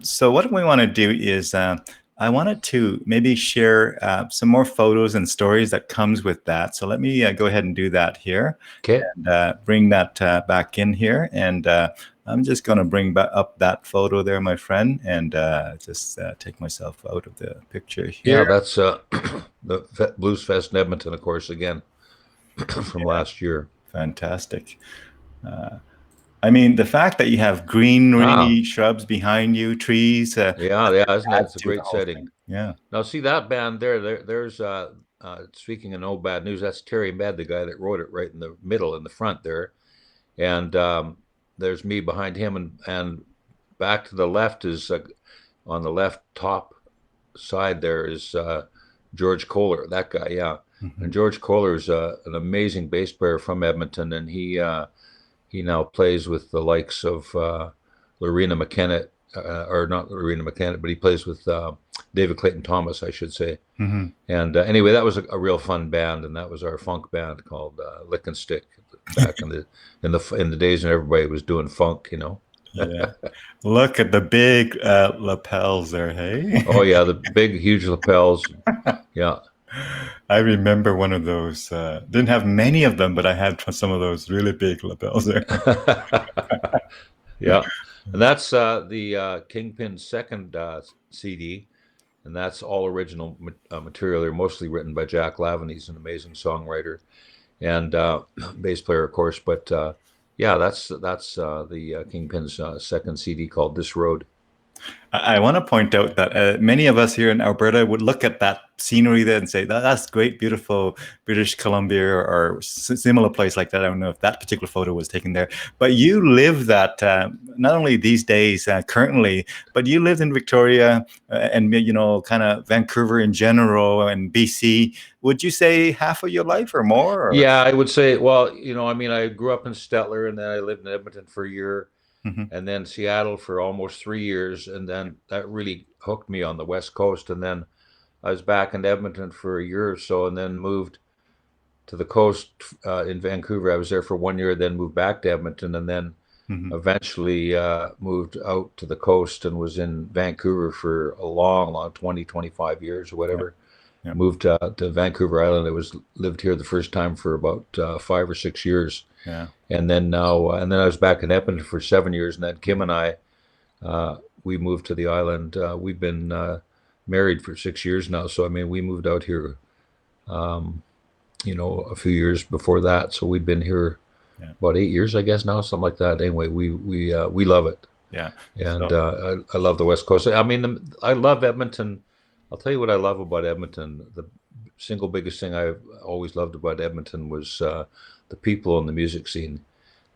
So what we want to do is I wanted to maybe share some more photos and stories that comes with that. So let me go ahead and do that here. Okay. And bring that back in here. And I'm just going to bring back up that photo there, my friend, and just take myself out of the picture here. Yeah, that's the Blues Fest in Edmonton, of course, again, from last year. Fantastic. I mean, the fact that you have greenery shrubs behind you, trees. Yeah, isn't that? It's a great setting. Thing. Yeah. Now, see that band there's speaking of no bad news, that's Terry Med, the guy that wrote it, right in the middle, in the front there. And there's me behind him, and back to the left is on the left top side there is George Kohler, that guy, yeah. Mm-hmm. And George Kohler is an amazing bass player from Edmonton, and he now plays with the likes of Lorena McKenna, or not Lorena McKenna, but he plays with David Clayton Thomas, I should say. Mm-hmm. And anyway, that was a real fun band, and that was our funk band called Lick and Stick back in the days when everybody was doing funk, you know. Yeah. Look at the big lapels there, hey? Oh yeah, the big, huge lapels. Yeah. I remember one of those. Didn't have many of them, but I had some of those really big lapels there. Yeah, and that's the Kingpin's second CD, and that's all original material. They're mostly written by Jack Lavin. He's an amazing songwriter and bass player, of course. But yeah, that's the Kingpin's second CD called This Road. I want to point out that many of us here in Alberta would look at that scenery there and say, that's great, beautiful British Columbia or similar place like that. I don't know if that particular photo was taken there, but you live that not only these days currently, but you lived in Victoria and, you know, kind of Vancouver in general and BC. Would you say half of your life or more? Or? Yeah, I would say, well, you know, I mean, I grew up in Stettler and then I lived in Edmonton for a year. Mm-hmm. And then Seattle for almost 3 years, and then that really hooked me on the West Coast. And then I was back in Edmonton for a year or so, and then moved to the coast in Vancouver. I was there for 1 year, then moved back to Edmonton, and then eventually moved out to the coast and was in Vancouver for a long 20, 25 years or whatever. Yeah. Moved to Vancouver Island. I lived here the first time for about 5 or 6 years. Yeah. And then I was back in Edmonton for 7 years, and then Kim and I, we moved to the island. We've been married for 6 years now, so I mean, we moved out here, you know, a few years before that. So we've been here about 8 years, I guess now, something like that. Anyway, we love it. Yeah. And I love the West Coast. I mean, I love Edmonton. I'll tell you what I love about Edmonton. The single biggest thing I've always loved about Edmonton was the people in the music scene.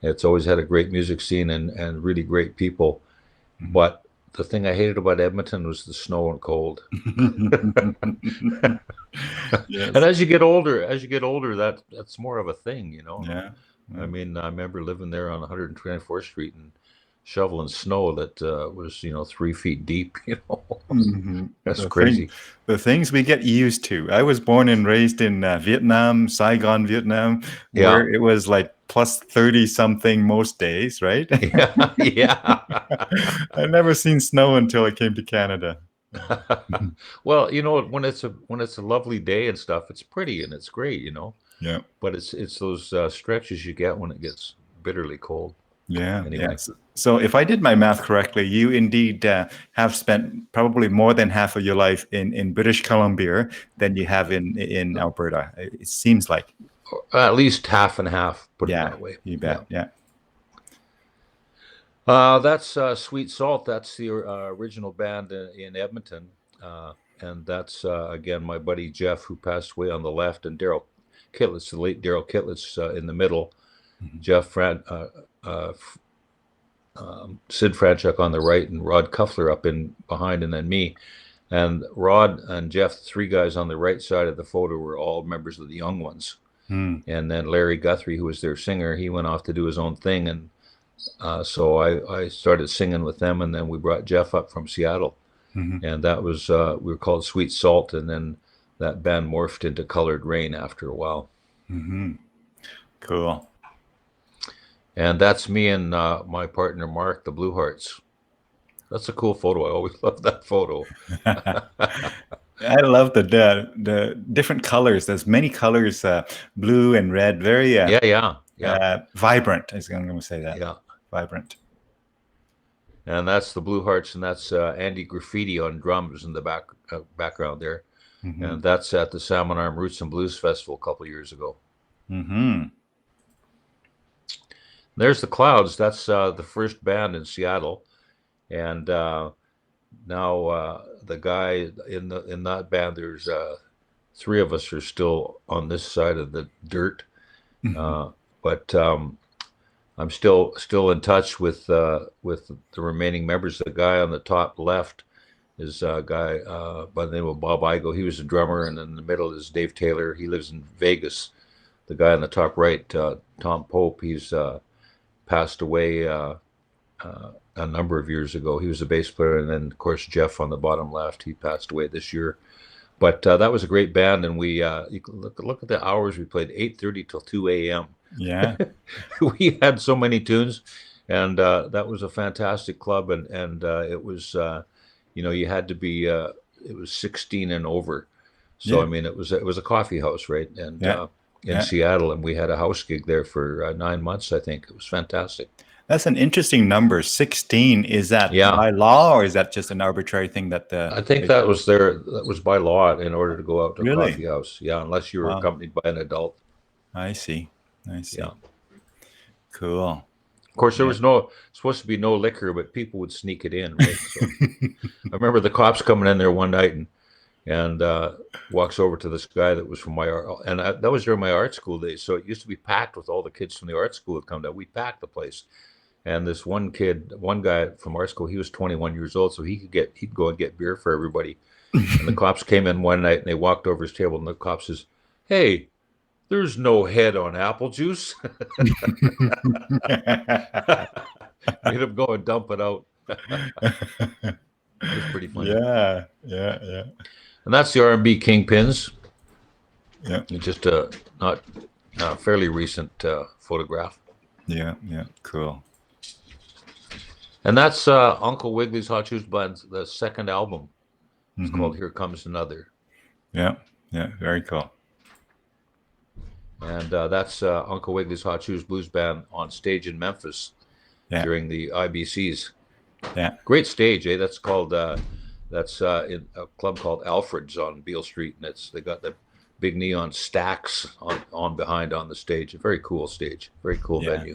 It's always had a great music scene and really great people. Mm-hmm. But the thing I hated about Edmonton was the snow and cold. Yes. And as you get older, that's more of a thing, you know. Yeah. I mean, I remember living there on 124th Street and shoveling snow that was, you know, 3 feet deep, you know. Mm-hmm. That's crazy. The things we get used to. I was born and raised in Vietnam, Saigon, Vietnam, where it was like plus 30 something most days, right? Yeah. I've never seen snow until I came to Canada. Well, you know, when it's a lovely day and stuff, it's pretty and it's great, you know. Yeah. But it's those stretches you get when it gets bitterly cold. Yeah. Anyway. Yeah. So if I did my math correctly, you indeed have spent probably more than half of your life in British Columbia than you have in Alberta. It seems like. At least half and half, put it that way. You bet, yeah. That's Sweet Salt. That's the original band in Edmonton. And that's, again, my buddy Jeff, who passed away on the left, and Daryl Kitlitz, the late Daryl Kitlitz in the middle. Mm-hmm. Jeff Sid Franchuk on the right, and Rod Kuffler up in behind, and then me. And Rod and Jeff, 3 guys on the right side of the photo, were all members of the Young Ones. Mm. And then Larry Guthrie, who was their singer, he went off to do his own thing. And so I started singing with them, and then we brought Jeff up from Seattle. Mm-hmm. And that was, we were called Sweet Salt, and then that band morphed into Colored Rain after a while. Mm-hmm. Cool. And that's me and my partner, Mark, the Blue Hearts. That's a cool photo. I always love that photo. I love the different colors. There's many colors, blue and red, very vibrant. I was going to say that. Yeah, vibrant. and that's the Blue Hearts, and that's Andy Graffiti on drums in the background there. Mm-hmm. And that's at the Salmon Arm Roots and Blues Festival a couple of years ago. Mm-hmm. There's the Clouds. That's the first band in Seattle, and now the guy in that band. There's 3 of us are still on this side of the dirt, but I'm still in touch with the remaining members. The guy on the top left is a guy by the name of Bob Igo. He was a drummer, and in the middle is Dave Taylor. He lives in Vegas. The guy on the top right, Tom Pope, he's passed away a number of years ago. He was a bass player, and then of course Jeff on the bottom left, he passed away this year. But that was a great band, and we you can look at the hours we played, 8:30 till 2 a.m. Yeah, we had so many tunes, and that was a fantastic club, and it was you had to be it was 16 and over, so I mean it was a coffee house, right? And in Seattle, and we had a house gig there for 9 months. I think it was fantastic. That's an interesting number. 16. Is that by law, or is that just an arbitrary thing that the? I think that was by law in order to go out to a Really? coffee house. Yeah, unless you were accompanied by an adult. I see. Yeah. Cool. Of course, there was supposed to be no liquor, but people would sneak it in, right? So I remember the cops coming in there one night and walks over to this guy that was from my art, and that was during my art school days. So it used to be packed with all the kids from the art school that come down. We packed the place, and this one guy from art school, he was 21 years old, so he'd go and get beer for everybody. And the cops came in one night and they walked over his table, and the cop says, "Hey, there's no head on apple juice." Made him go and dump it out. It was pretty funny. Yeah. And that's the R&B Kingpins. Yeah. Just not fairly recent photograph. Yeah. Cool. And that's Uncle Wiggli's Hot Shoes Band, the second album. It's called Here Comes Another. Yeah. Very cool. And that's Uncle Wiggli's Hot Shoes Blues Band on stage in Memphis during the IBCs. Yeah. Great stage, eh? That's called that's in a club called Alfred's on Beale Street, and they got the big neon stacks on behind on the stage. A very cool stage, very cool venue.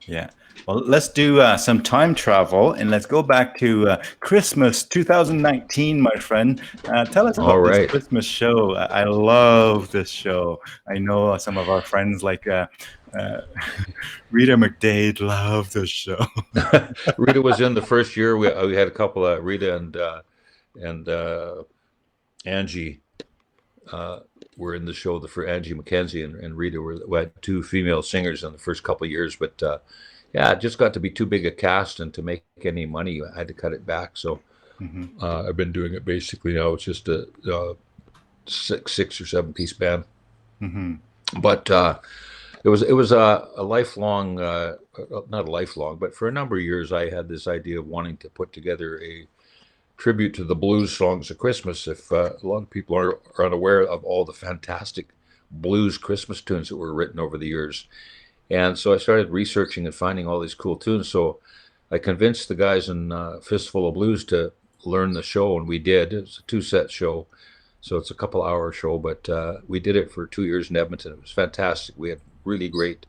Yeah. Well, let's do some time travel, and let's go back to Christmas 2019, my friend. Tell us about this Christmas show. I love this show. I know some of our friends like Rita McDade love this show. Rita was in the first year. We had a couple of Rita and Angie were in the show. For Angie McKenzie and Rita we had 2 female singers in the first couple of years, but it just got to be too big a cast, and to make any money, I had to cut it back. So I've been doing it basically now. It's just a 6 or 7 piece band. But it was a lifelong, not a lifelong, but for a number of years, I had this idea of wanting to put together a tribute to the blues songs of Christmas. If a lot of people are unaware of all the fantastic blues Christmas tunes that were written over the years. And so I started researching and finding all these cool tunes. So I convinced the guys in Fistful of Blues to learn the show, and we did. It was a 2-set show, so it's a couple-hour show, but we did it for 2 years in Edmonton. It was fantastic. We had really great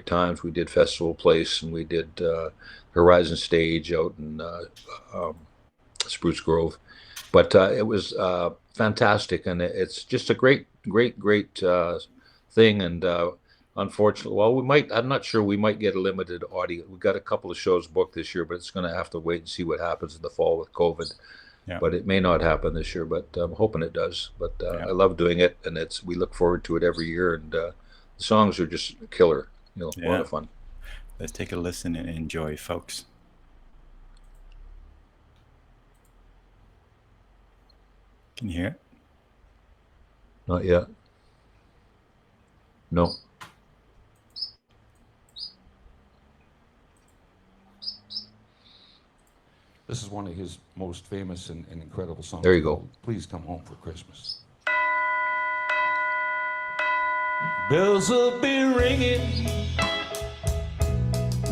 times. We did Festival Place, and we did Horizon Stage out in Spruce Grove. But it was fantastic, and it's just a great thing. And unfortunately, I'm not sure, we might get a limited audience. We've got a couple of shows booked this year, but it's going to have to wait and see what happens in the fall with COVID. Yeah. But it may not happen this year, but I'm hoping it does. But I love doing it, and we look forward to it every year. And the songs are just killer, a lot of fun. Let's take a listen and enjoy, folks. Can you hear it? Not yet. No. This is one of his most famous and incredible songs. There you go. Please Come Home for Christmas. Bells will be ringing,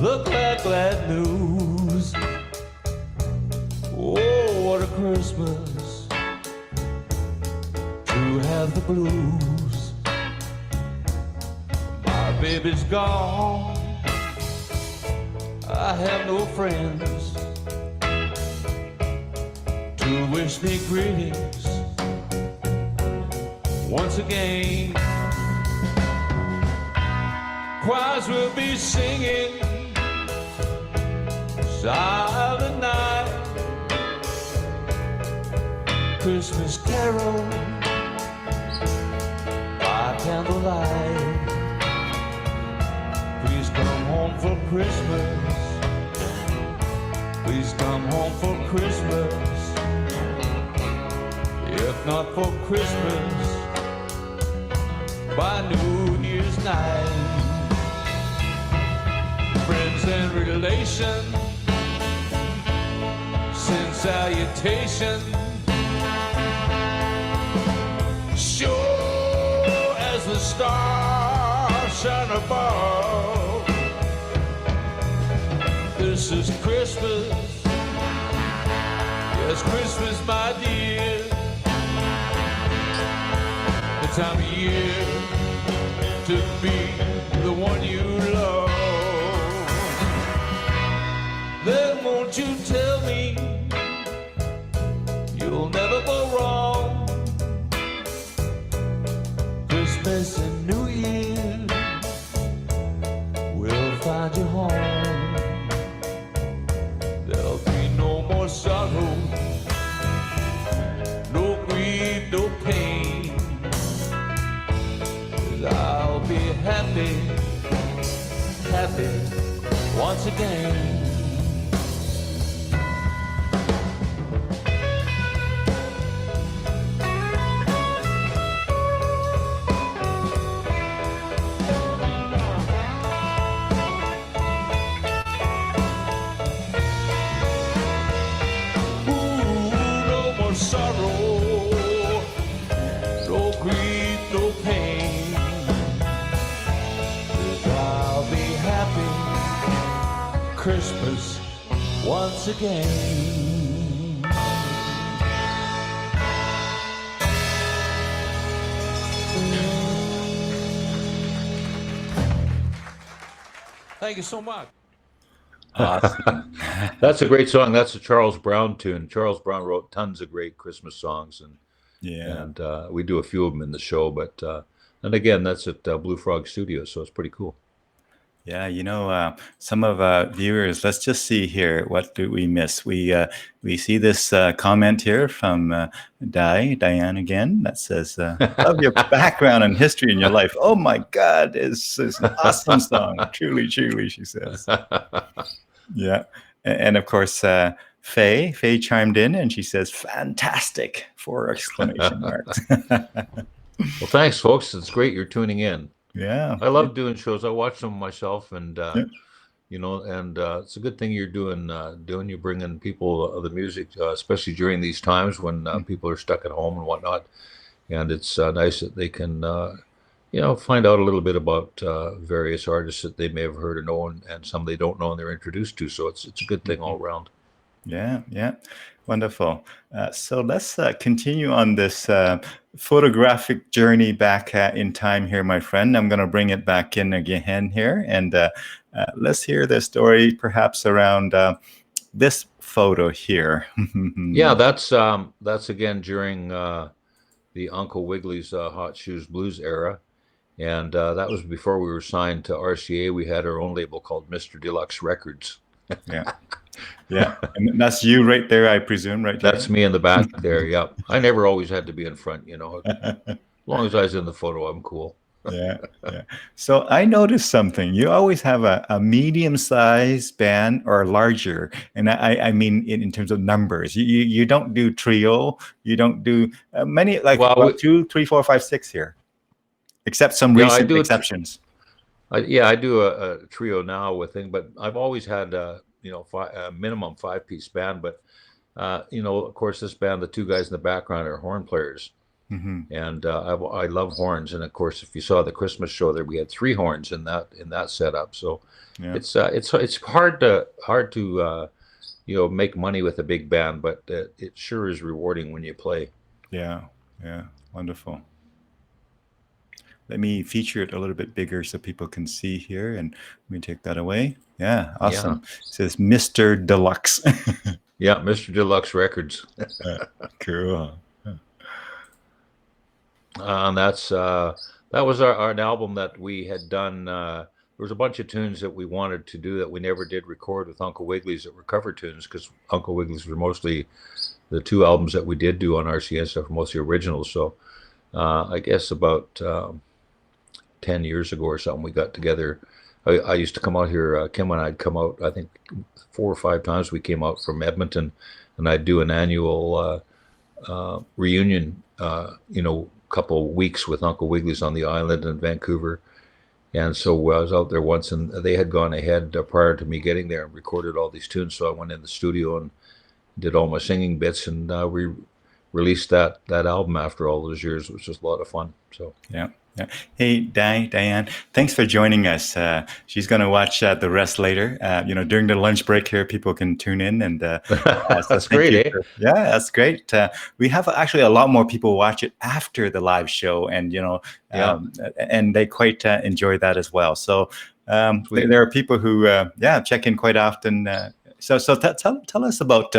look like glad news. Christmas to have the blues. My baby's gone, I have no friends to wish me greetings once again. Choirs will be singing Silent Night, Christmas carol by candlelight. Please come home for Christmas. Please come home for Christmas. If not for Christmas, by New Year's night. Friends and relations send salutation. Sure as the stars shine above, this is Christmas. Yes, Christmas, my dear. The time of year to be the one you love. Then won't you tell me you'll never go wrong? Christmas and New Year will find you home. There'll be no more sorrow, no grief, no pain. 'Cause I'll be happy, happy once again. Christmas once again. Thank you so much. Awesome. That's a great song. That's a Charles Brown tune. Charles Brown wrote tons of great Christmas songs, and we do a few of them in the show. But and again, that's at Blue Frog Studios, so it's pretty cool. Yeah, some of viewers, let's just see here. What do we miss? We see this comment here from Diane again that says, love your background and history in your life. Oh my God, it's an awesome song. Truly, truly, she says. Yeah. And of course, Faye chimed in and she says, fantastic, 4 exclamation marks. Well, thanks, folks. It's great you're tuning in. Yeah, I love doing shows. I watch them myself, and it's a good thing you're doing. You're bringing people the music, especially during these times when people are stuck at home and whatnot. And it's nice that they can, find out a little bit about various artists that they may have heard or know, and some they don't know and they're introduced to. So it's a good thing all around. Yeah. Wonderful. So let's continue on this photographic journey back in time here, my friend. I'm going to bring it back in again here. And let's hear the story perhaps around this photo here. Yeah, that's again during the Uncle Wigglies Hot Shoes Blues era. And that was before we were signed to RCA. We had our own label called Mr. Deluxe Records. Yeah. And that's you right there, I presume, right? That's me in the back there. Yep. I never always had to be in front, As long as I was in the photo, I'm cool. Yeah. So I noticed something. You always have a medium-sized band or larger, and I mean in terms of numbers. You don't do trio. You don't do many, like 2, 3, 4, 5, 6 here, except some recent exceptions. I do a trio now with thing, but I've always had a minimum 5-piece band. But of course, this band, the 2 guys in the background are horn players, and I love horns. And of course, if you saw the Christmas show there, we had 3 horns in that setup. So it's hard to make money with a big band, but it sure is rewarding when you play. Yeah, yeah, wonderful. Let me feature it a little bit bigger so people can see here, and let me take that away. Yeah, awesome. Yeah. It says Mr. Deluxe. Yeah, Mr. Deluxe Records. Cool. And that was an album that we had done. There was a bunch of tunes that we wanted to do that we never did record with Uncle Wigglies that were cover tunes, because Uncle Wigglies were mostly the two albums that we did do on RCN stuff, mostly originals. So I guess about 10 years ago or something, we got together. I used to come out here. Kim and I'd come out, I think 4 or 5 times we came out from Edmonton, and I'd do an annual reunion, couple of weeks with Uncle Wigglies on the island in Vancouver. And so I was out there once, and they had gone ahead prior to me getting there and recorded all these tunes. So I went in the studio and did all my singing bits, and we released that album after all those years, which was a lot of fun. So yeah. Hey, Diane, thanks for joining us. She's going to watch the rest later. During the lunch break here, people can tune in. And that's great, eh? Yeah, that's great. We have actually a lot more people watch it after the live show, and and they quite enjoy that as well. So there are people who check in quite often. So tell us about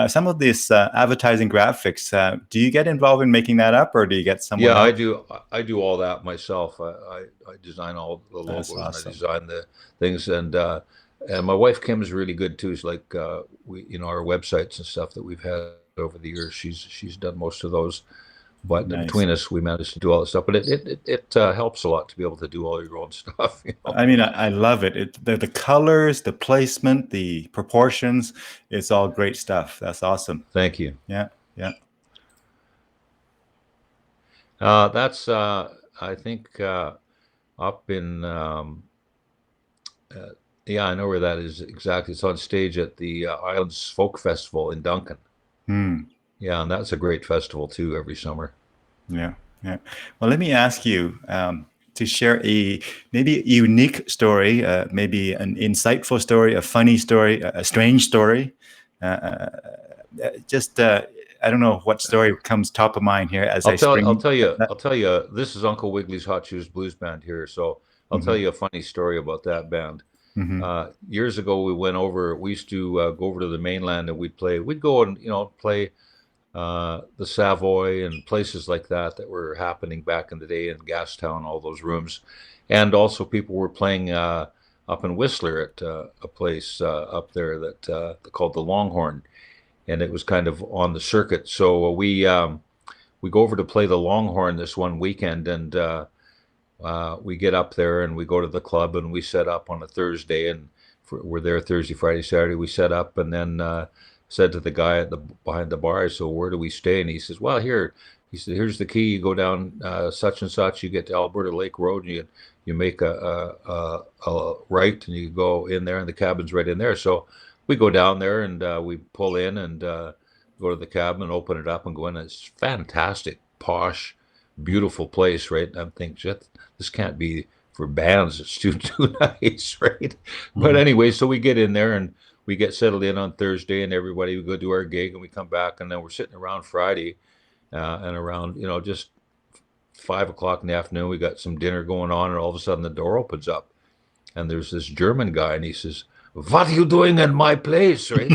some of these advertising graphics. Do you get involved in making that up, or do you get someone? Yeah, else? I do all that myself. I design all the logos. Awesome. And I design the things, and my wife Kim is really good too. It's like our websites and stuff that we've had over the years. She's done most of those. But nice. Between us, we managed to do all this stuff. But it helps a lot to be able to do all your own stuff. I mean, I love it. The colors, the placement, the proportions, it's all great stuff. That's awesome. Thank you. Yeah. That's, I think, up in, I know where that is exactly. It's on stage at the Islands Folk Festival in Duncan. Yeah, and that's a great festival too every summer. Yeah. Well, let me ask you to share maybe a unique story, maybe an insightful story, a funny story, a strange story. I don't know what story comes top of mind here. I'll tell you. This is Uncle Wigglies Hot Shoes Blues Band here, so I'll tell you a funny story about that band. Mm-hmm. Years ago, we went over. We used to go over to the mainland, and we'd go and play the Savoy and places like that were happening back in the day in Gastown, all those rooms. And also people were playing up in Whistler at a place up there that called the Longhorn, and it was kind of on the circuit. So we go over to play the Longhorn this one weekend, and we get up there and we go to the club, and we set up on a Thursday, and we're there Thursday, Friday, Saturday. We set up, and then said to the guy behind the bar, so where do we stay? And he says, well, here. He said, here's the key. You go down such and such. You get to Alberta Lake Road, and you make a right, and you go in there, and the cabin's right in there. So we go down there, and we pull in and go to the cabin and open it up and go in. It's fantastic, posh, beautiful place, right? And I'm thinking, this can't be for bands. It's too nice, right? Mm-hmm. But anyway, so we get in there, and we get settled in on Thursday, and everybody, we go do our gig, and we come back, and then we're sitting around Friday, and around, just 5 o'clock in the afternoon, we got some dinner going on, and all of a sudden the door opens up, and there's this German guy, and he says, what are you doing in my place, right?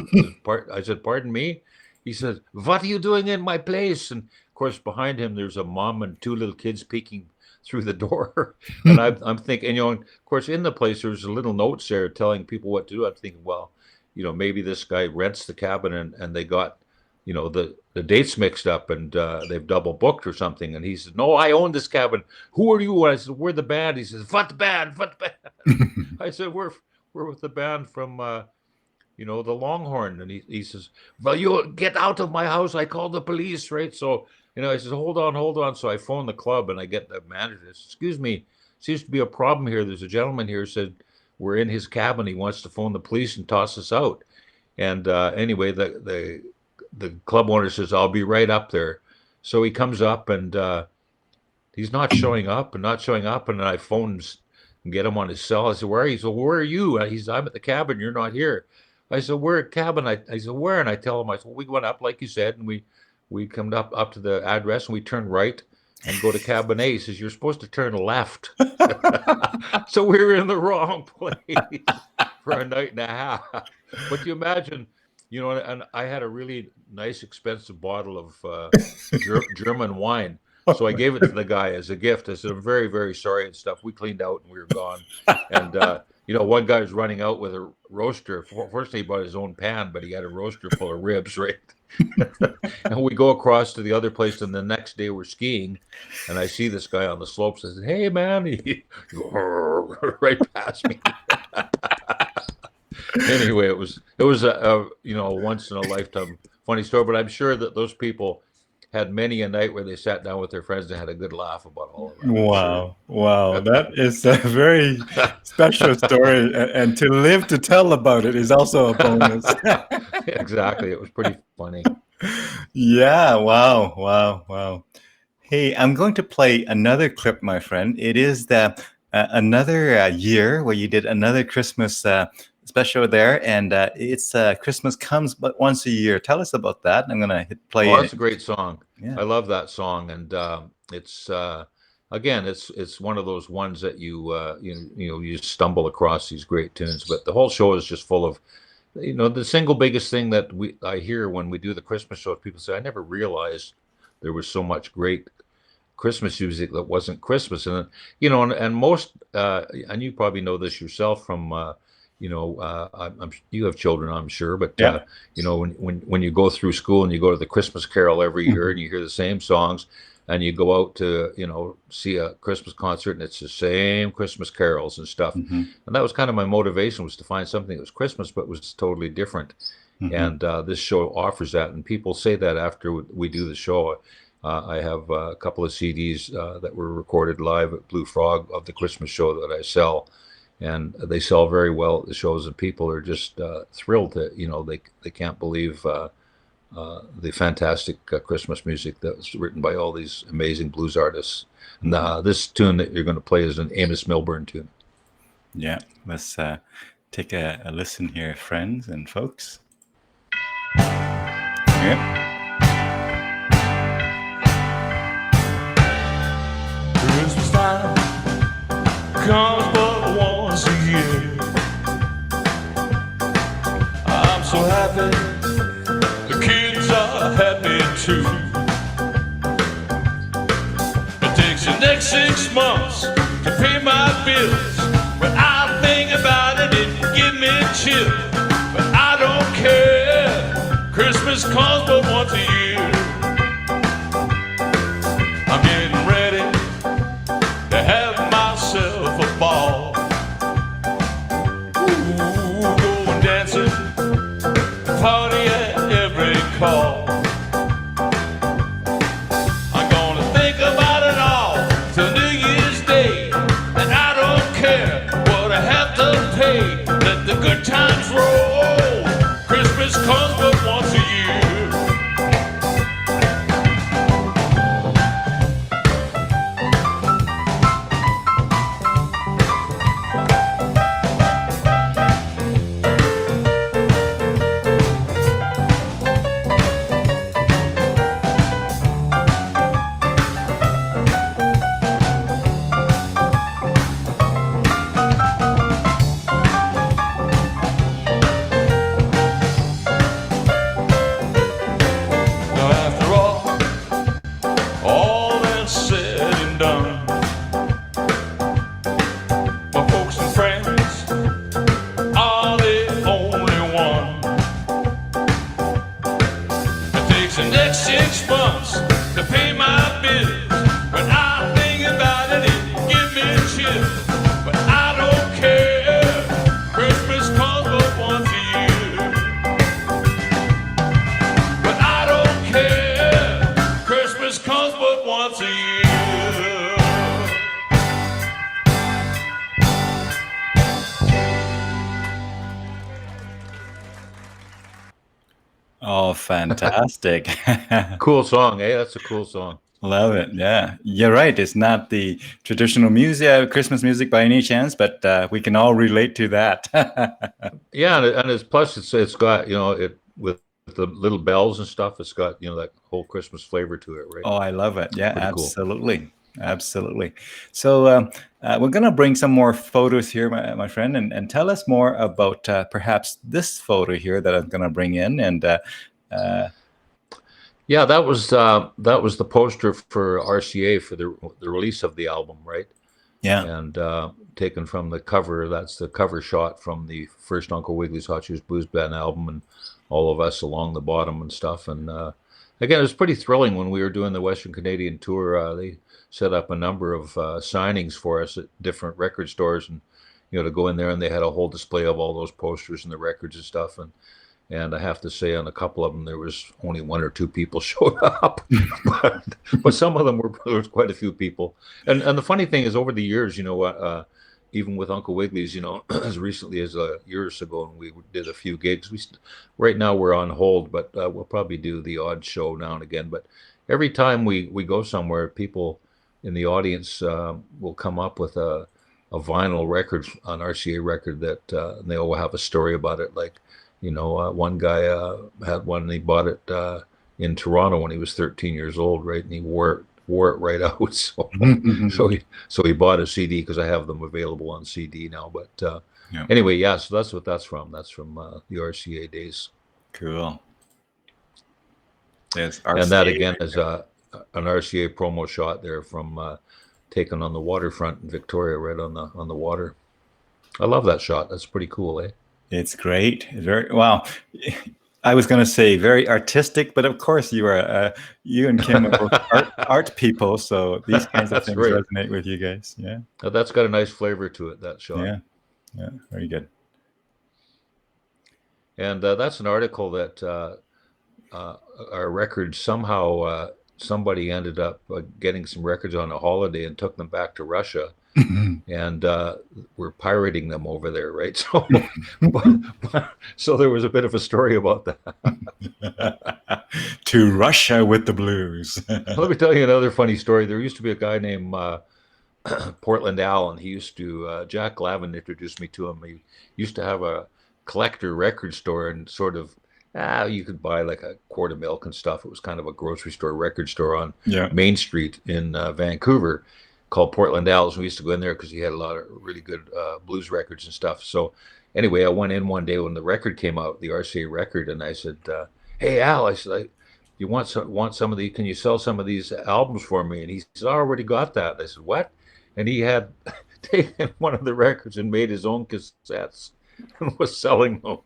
I said, pardon me? He says, what are you doing in my place? And of course, behind him, there's a mom and 2 little kids peeking through the door. And I'm thinking, of course, in the place, there's little notes there telling people what to do. I'm thinking, well, maybe this guy rents the cabin and they got, the dates mixed up, and they've double booked or something. And he said, no, I own this cabin. Who are you? And I said, we're the band. He says, what band? I said, we're with the band from, the Longhorn. And he says, well, you get out of my house. I called the police, right? So, I said, hold on. So I phone the club, and I get the manager. Excuse me, seems to be a problem here. There's a gentleman here who said, we're in his cabin. He wants to phone the police and toss us out. And anyway, the club owner says, I'll be right up there. So he comes up, and he's not showing up. And then I phone and get him on his cell. I said, where are you? He said, where are you? I'm at the cabin. You're not here. I said, we're at cabin. I said, where? And I tell him, I said, well, we went up, like you said, and we come up to the address and we turn right and go to cabin A. He says, you're supposed to turn left. So we were in the wrong place for a night and a half. But you imagine, and I had a really nice, expensive bottle of German wine. So I gave it to the guy as a gift. I said, I'm very, very sorry and stuff. We cleaned out and we were gone. And, one guy was running out with a roaster. First, he bought his own pan, but he had a roaster full of ribs, right? And we go across to the other place, and the next day we're skiing, and I see this guy on the slopes. I said, hey, man, he right past me. Anyway, it was a once in a lifetime funny story, but I'm sure that those people had many a night where they sat down with their friends and had a good laugh about all of that. Wow. That is a very special story. And to live to tell about it is also a bonus. Exactly. It was pretty funny. Yeah. Wow. Hey, I'm going to play another clip, my friend. It is another year where you did another Christmas special there, and it's Christmas Comes But Once a Year. Tell us about that. I'm gonna play it. That's a great song. Yeah. I love that song, and it's again, it's one of those ones that you stumble across these great tunes. But the whole show is just full of, the single biggest thing that I hear when we do the Christmas show. People say, I never realized there was so much great Christmas music that wasn't Christmas, and and most and you probably know this yourself from. You have children, I'm sure, but yeah. When you go through school and you go to the Christmas Carol every year and you hear the same songs, and you go out to see a Christmas concert and it's the same Christmas carols and stuff, and that was kind of my motivation, was to find something that was Christmas but was totally different, and this show offers that, and people say that after we do the show. I have a couple of CDs that were recorded live at Blue Frog of the Christmas show that I sell. And they sell very well at the shows, and people are just thrilled that they can't believe the fantastic Christmas music that was written by all these amazing blues artists. And this tune that you're going to play is an Amos Milburn tune. Yeah, let's take a listen here, friends and folks. Yeah. Christmas time comes but once a year. I'm so happy, the kids are happy too. It takes the next 6 months to pay my bills. When I think about it, it gives me a chill. But I don't care, Christmas comes but once a year. I'm getting ready to have myself a ball. Ooh, going dancing, party at every call. I'm gonna think about it all till New Year's Day, and I don't care what I have to pay. Let the good times roll. Christmas comes but once a year. Oh, fantastic. Cool song, eh? That's a cool song. Love it. Yeah, you're right. It's not the traditional music, Christmas music by any chance, but we can all relate to that. Yeah, and it's plus it's got it with the little bells and stuff. It's got that whole Christmas flavor to it, right? Oh, I love it. Yeah, Pretty cool. absolutely. Absolutely. So we're going to bring some more photos here, my friend, and tell us more about perhaps this photo here that I'm going to bring in. And yeah, that was the poster for RCA for the release of the album, right? Yeah. And taken from the cover. That's the cover shot from the first Uncle Wiggily's Hot Shoes Blues Band album, and all of us along the bottom and stuff. And again, it was pretty thrilling when we were doing the Western Canadian tour. They set up a number of signings for us at different record stores, and to go in there, and they had a whole display of all those posters and the records and stuff. And I have to say, on a couple of them, there was only one or two people showed up, but some of them there was quite a few people. And the funny thing is, over the years, even with Uncle Wiggily's, as recently as years ago, and we did a few gigs. Right now we're on hold, but we'll probably do the odd show now and again. But every time we go somewhere, people in the audience will come up with a vinyl record, an RCA record that and they all have a story about it. Like, one guy had one, and he bought it in Toronto when he was 13 years old, right? And he wore it right out. So he bought a CD, because I have them available on CD now. But anyway, yeah. So that's what that's from. That's from the RCA days. Cool. Yes, RCA, and that again is an RCA promo shot there from taken on the waterfront in Victoria, right on the water. I love that shot. That's pretty cool, eh? It's great. Very well. I was going to say very artistic, but of course you are. You and Kim are both art people, so these kinds of things resonate with you guys. Yeah, that's got a nice flavor to it. That shot. Yeah, very good. And that's an article that our records somehow somebody ended up getting some records on a holiday and took them back to Russia. And we're pirating them over there, right? So, so there was a bit of a story about that. To Russia with the blues. Let me tell you another funny story. There used to be a guy named Portland Al, and he used to, Jack Glavin introduced me to him. He used to have a collector record store, and sort of, you could buy like a quart of milk and stuff. It was kind of a grocery store, record store on Main Street in Vancouver, called Portland Al's. We used to go in there because he had a lot of really good blues records and stuff. So anyway, I went in one day when the record came out, the RCA record, and I said, "Hey Al," I said, "You want some of these? Can you sell some of these albums for me?" And he said, "I already got that." I said, "What?" And he had taken one of the records and made his own cassettes and was selling them.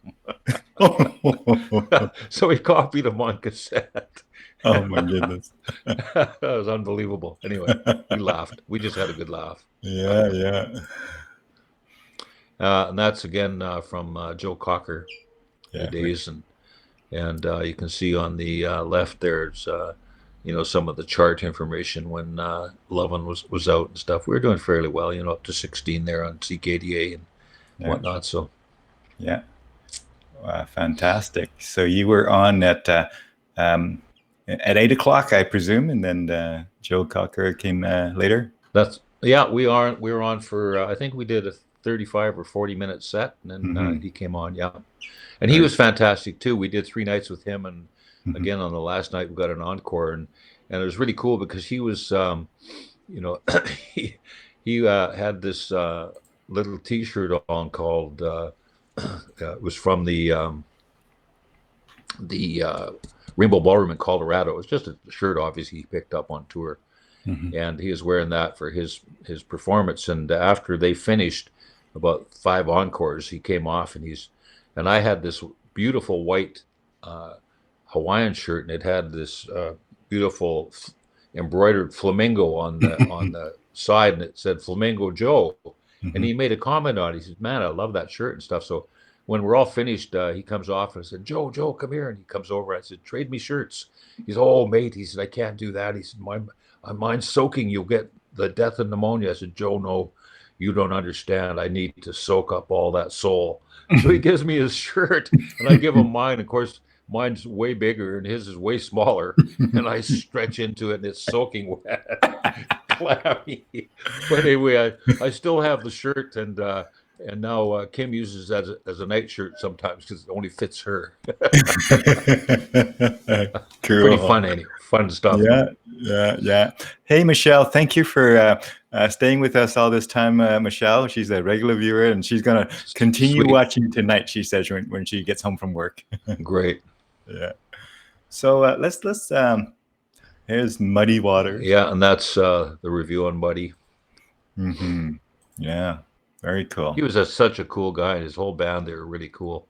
So he copied them on cassette. Oh my goodness. That was unbelievable. Anyway, we laughed. We just had a good laugh. Yeah. And that's again from Joe Cocker, the days, and you can see on the left there's some of the chart information when Lovin' was out and stuff. We were doing fairly well, up to 16 there on CKDA and whatnot. So yeah, fantastic. So you were on at 8 o'clock, I presume, and then Joe Cocker came later. We were on for I think we did a 35 or 40 minute set, and then he came on. Yeah, and he was fantastic too. We did 3 nights with him, and again on the last night we got an encore, and it was really cool because he was he had this little T-shirt on called it was from the Rainbow Ballroom in Colorado. It was just a shirt, obviously, he picked up on tour. And he was wearing that for his performance. And after they finished about 5 encores, he came off, and I had this beautiful white Hawaiian shirt, and it had this beautiful embroidered flamingo on the side, and it said Flamingo Joe. And he made a comment on it. He said, "Man, I love that shirt and stuff." So when we're all finished, he comes off and I said, Joe, come here. And he comes over. I said, "Trade me shirts." He's, "Oh, mate." He said, "I can't do that." He said, mine's soaking. You'll get the death of pneumonia." I said, "Joe, no, you don't understand. I need to soak up all that soul." So he gives me his shirt, and I give him mine. Of course, mine's way bigger and his is way smaller, and I stretch into it and it's soaking wet, clammy. But anyway, I still have the shirt, and now Kim uses it as a night shirt sometimes because it only fits her. Cool. Pretty fun stuff. Yeah. Hey, Michelle, thank you for staying with us all this time. Michelle, she's a regular viewer, and she's gonna continue Sweet. watching tonight. She says when she gets home from work. Great. Yeah. So let's here's Muddy Waters. Yeah, and that's the review on Buddy. Mm-hmm. Yeah. Very cool. He was such a cool guy, and his whole band, they were really cool.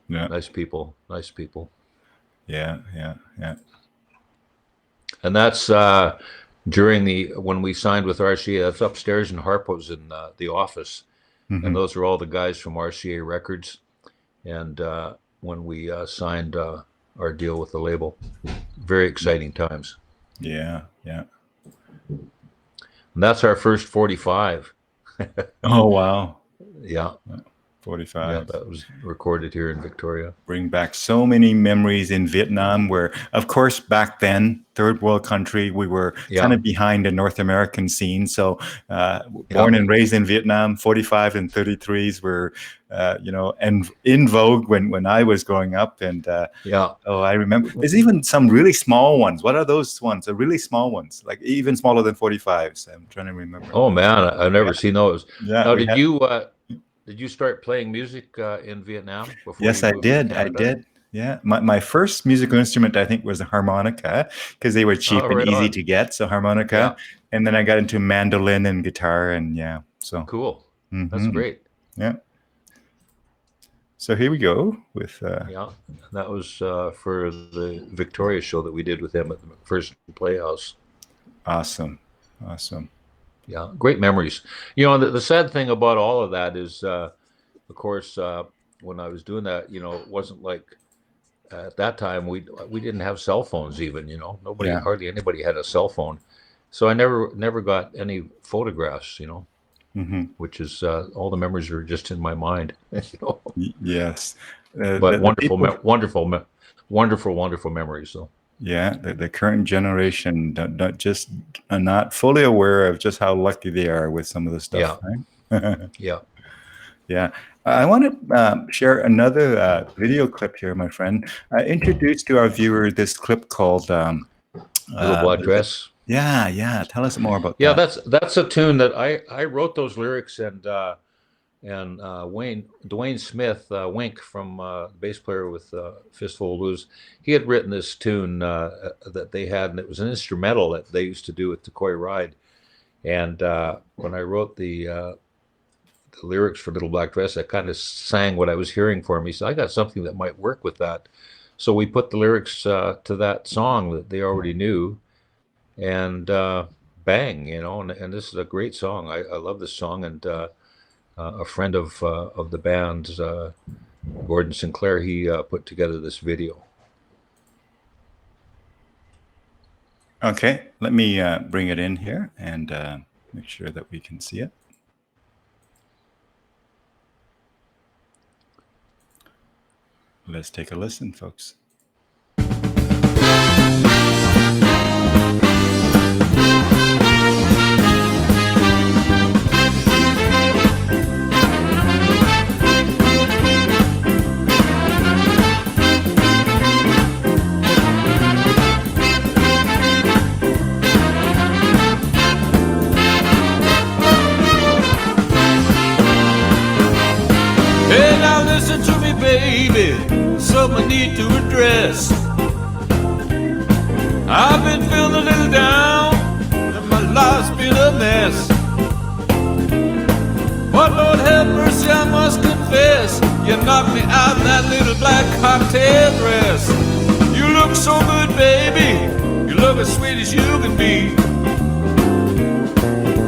Yeah. Nice people. Yeah. And that's during when we signed with RCA. That's upstairs in Harpo's in the office. Mm-hmm. And those are all the guys from RCA Records. And when we signed our deal with the label, very exciting times. Yeah. And that's our first 45. Oh, wow. Yeah. 45. Yeah, that was recorded here in Victoria. Bring back so many memories in Vietnam, where, of course, back then, third world country, we were kind of behind the North American scene. So born and raised in Vietnam, 45 and 33s were, and in vogue when I was growing up. And I remember there's even some really small ones. What are those ones? The really small ones, like even smaller than 45s. I'm trying to remember. Oh man, I've never seen those. Yeah. Now, did you start playing music in Vietnam? Yes, I did. Yeah. My first musical instrument, I think, was a harmonica, because they were cheap and easy to get. So harmonica. Yeah. And then I got into mandolin and guitar, and so. Cool. Mm-hmm. That's great. Yeah. So here we go with. That was for the Victoria show that we did with them at the first Playhouse. Awesome. Yeah, great memories. The sad thing about all of that is, of course, when I was doing that, it wasn't like at that time we didn't have cell phones even. Hardly anybody had a cell phone, so I never got any photographs. Mm-hmm. Which is all the memories are just in my mind. Yes, but wonderful memories. So. Yeah, the current generation are not fully aware of just how lucky they are with some of the stuff. Yeah. Right? Yeah. I want to share another video clip here, my friend. Introduce to our viewer this clip called "Little Black Dress." Yeah. Tell us more about that. Yeah, that's a tune that I wrote those lyrics, and Dwayne Smith, Wink from bass player with Fistful of Blues, he had written this tune that they had, and it was an instrumental that they used to do with Decoy Ride. And when I wrote the lyrics for Little Black Dress, I kind of sang what I was hearing for him. He said, I got something that might work with that. So we put the lyrics to that song that they already knew, and bang, and this is a great song. I love this song, and a friend of the band's, Gordon Sinclair, he put together this video. Okay, let me bring it in here and make sure that we can see it. Let's take a listen, folks. Hey, now listen to me, baby, something I need to address. I've been feeling a little down, and my life's been a mess. But Lord have mercy, I must confess, you knocked me out in that little black cocktail dress. You look so good, baby, you look as sweet as you can be.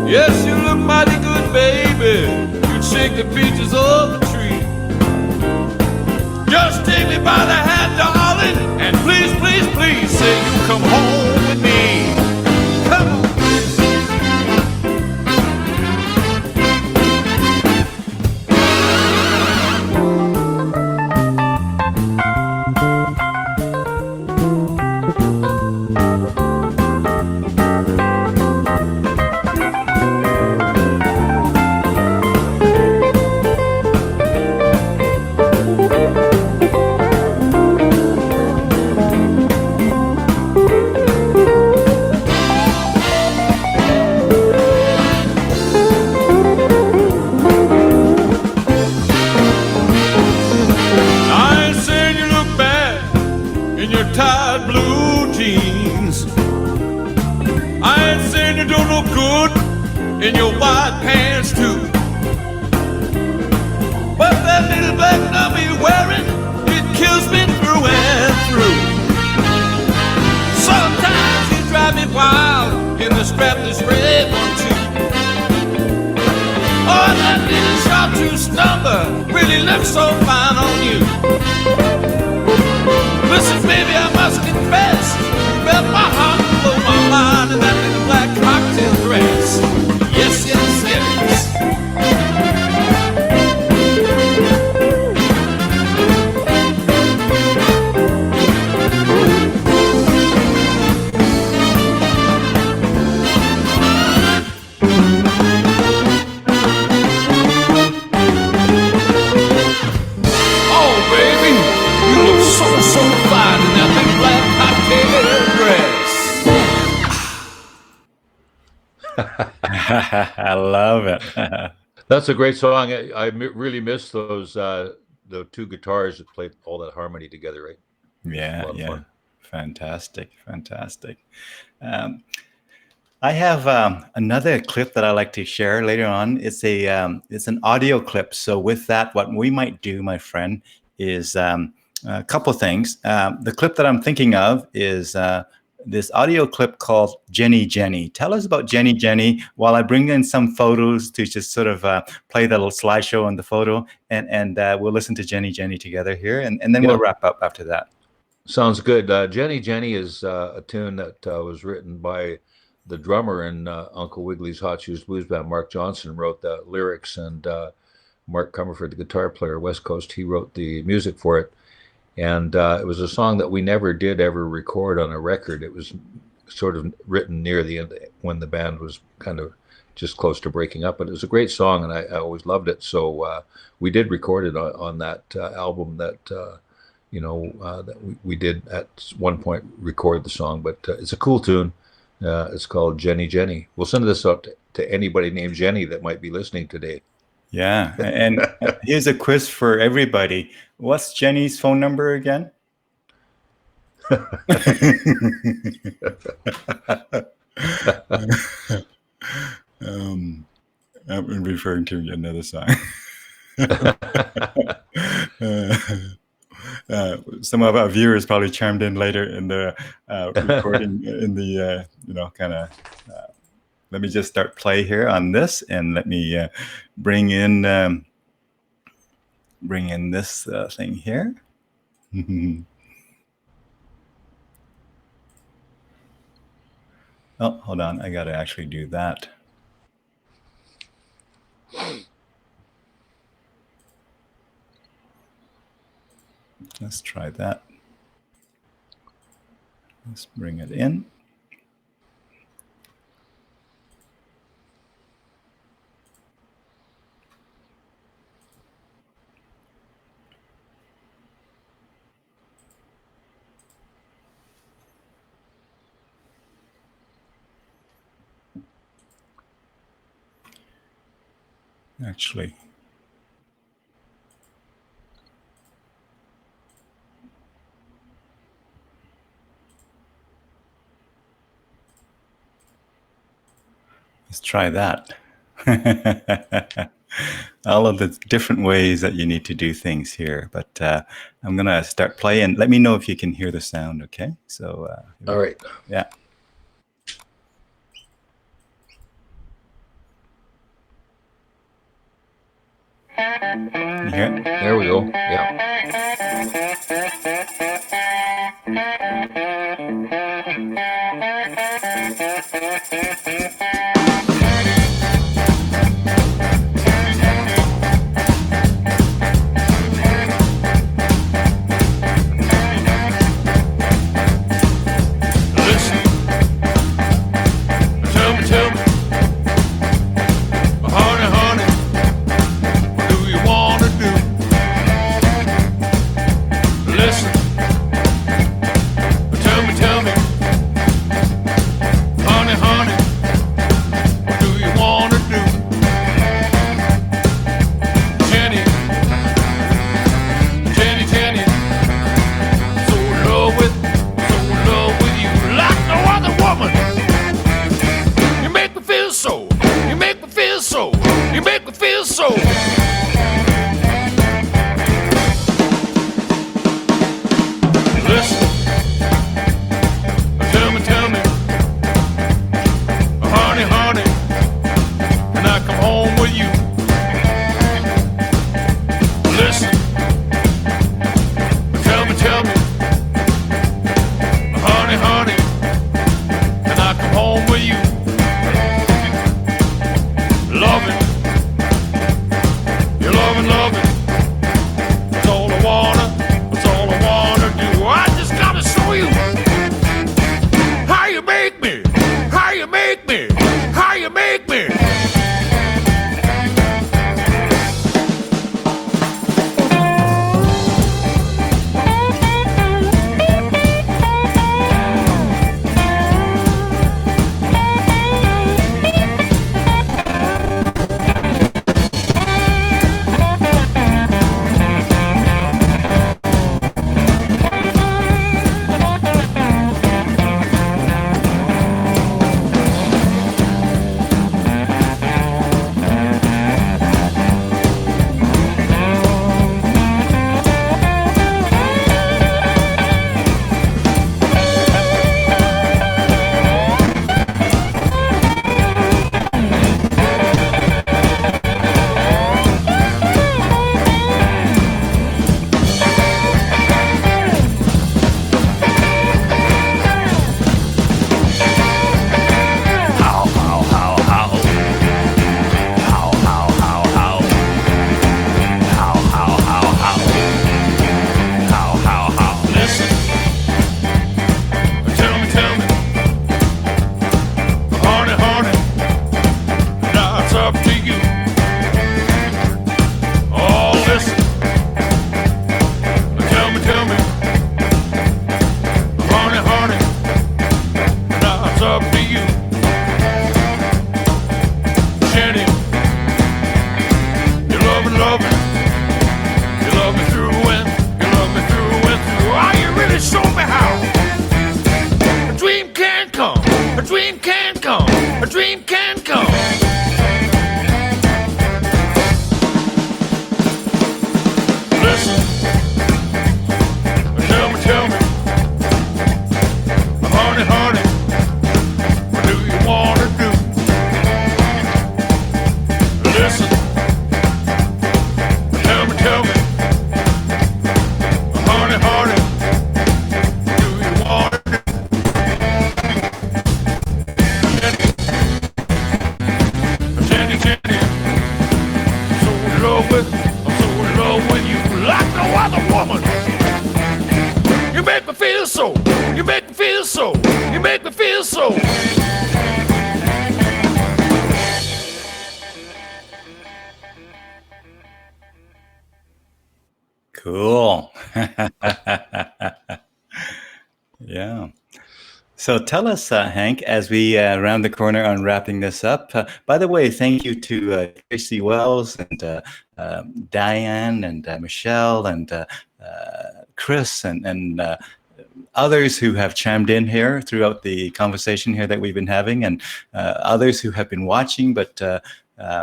Yes, you look mighty good, baby, you'd shake the peaches off the tree. Just take me by the hand, darling, and please, please, please say you come home with me. Come on. tight blue jeans. I ain't saying you don't look good in your white pants too, but that little black number you're wearing, it kills me through and through. Sometimes you drive me wild in the strapless red one too. Oh, that little chartreuse number really looks so fine on you. Listen, baby, I must confess, you bet my heart and blow my mind in that little black cocktail dress. Yes, yes, yes. So fine in that big black cocktail dress. I love it. That's a great song. I really miss those the two guitars that played all that harmony together, right? Yeah, yeah. Fun. Fantastic. I have another clip that I like to share later on. It's an audio clip. So with that, what we might do, my friend, is a couple things. The clip that I'm thinking of is this audio clip called Jenny Jenny. Tell us about Jenny Jenny while I bring in some photos to just sort of play the little slideshow on the photo, and we'll listen to Jenny Jenny together here, and then we'll wrap up after that. Sounds good. Jenny Jenny is a tune that was written by the drummer in Uncle Wiggily's Hot Shoes Blues Band. Mark Johnson wrote the lyrics, and Mark Comerford, the guitar player, West Coast, he wrote the music for it. And it was a song that we never did ever record on a record. It was sort of written near the end when the band was kind of just close to breaking up. But it was a great song, and I always loved it. So we did record it on that album that, that we did at one point record the song. But it's a cool tune. It's called Jenny Jenny. We'll send this out to anybody named Jenny that might be listening today. Yeah, and here's a quiz for everybody. What's Jenny's phone number again? I'm referring to another song. Some of our viewers probably chimed in later in the recording in the kind of. Let me just start play here on this, and let me bring in this thing here. Oh, hold on. I got to actually do that. Let's try that. Let's bring it in. Actually, let's try that. All of the different ways that you need to do things here, but I'm gonna start playing. Let me know if you can hear the sound. Okay, so all right, yeah. You hear it? There we go. Yeah. feel so. You make me feel so. You make me feel so. Cool. Yeah. So tell us, Hank, as we round the corner on wrapping this up. By the way, thank you to Tracy Wells and Diane and Michelle and Chris and others who have chimed in here throughout the conversation here that we've been having, and others who have been watching but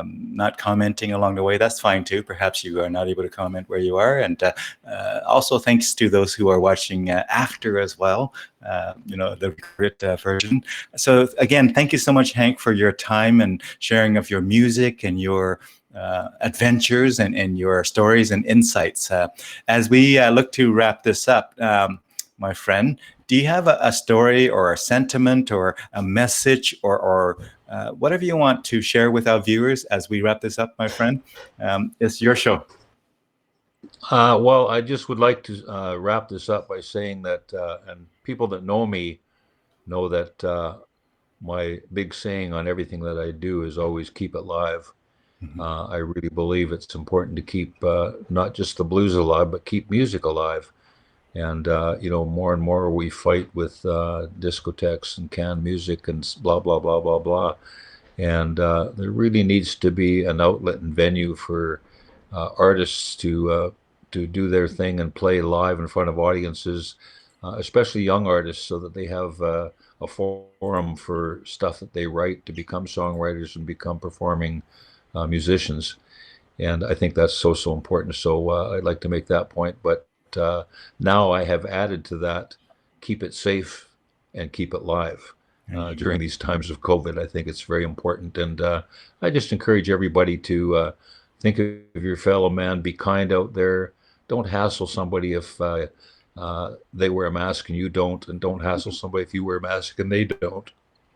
not commenting along the way. That's fine too. Perhaps you are not able to comment where you are. And also thanks to those who are watching after as well, the recorded version. So again, thank you so much, Hank, for your time and sharing of your music and your adventures and your stories and insights. As we look to wrap this up, my friend, do you have a story or a sentiment or a message or whatever you want to share with our viewers as we wrap this up, my friend? It's your show. Well, I just would like to wrap this up by saying that, and people that know me know that my big saying on everything that I do is always keep it live. Mm-hmm. I really believe it's important to keep not just the blues alive, but keep music alive. And, more and more we fight with discotheques and canned music and blah, blah, blah, blah, blah. And there really needs to be an outlet and venue for artists to do their thing and play live in front of audiences, especially young artists, so that they have a forum for stuff that they write to become songwriters and become performing musicians. And I think that's so important. So I'd like to make that point. But now I have added to that, keep it safe and keep it live during these times of COVID. I think it's very important. And I just encourage everybody to think of your fellow man, be kind out there. Don't hassle somebody if they wear a mask and you don't, and don't hassle somebody if you wear a mask and they don't.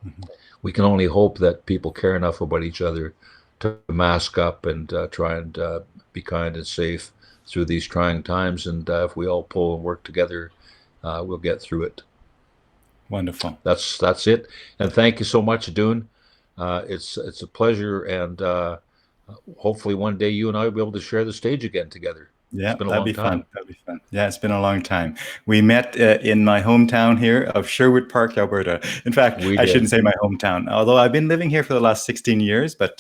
Mm-hmm. We can only hope that people care enough about each other to mask up and try and be kind and safe through these trying times, and if we all pull and work together, we'll get through it. Wonderful. That's it. And thank you so much, Dune. It's a pleasure, and hopefully one day you and I will be able to share the stage again together. Yeah, that'd be fun. That'd be fun. Yeah, it's been a long time. We met in my hometown here of Sherwood Park, Alberta. In fact, I shouldn't say my hometown, although I've been living here for the last 16 years, but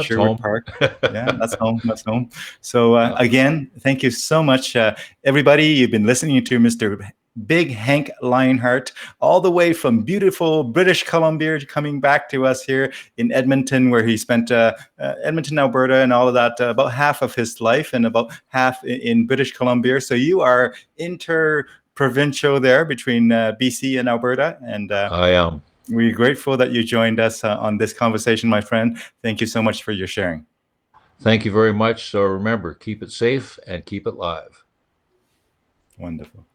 Sherwood Park, yeah, that's home. That's home. So again, thank you so much, everybody. You've been listening to Mr. Big Hank Lionhart, all the way from beautiful British Columbia, coming back to us here in Edmonton, where he spent Edmonton, Alberta, and all of that, about half of his life, and about half in British Columbia. So you are inter-provincial there between BC and Alberta, and I am. We're grateful that you joined us on this conversation, my friend. Thank you so much for your sharing. Thank you very much. So remember, keep it safe and keep it live. Wonderful.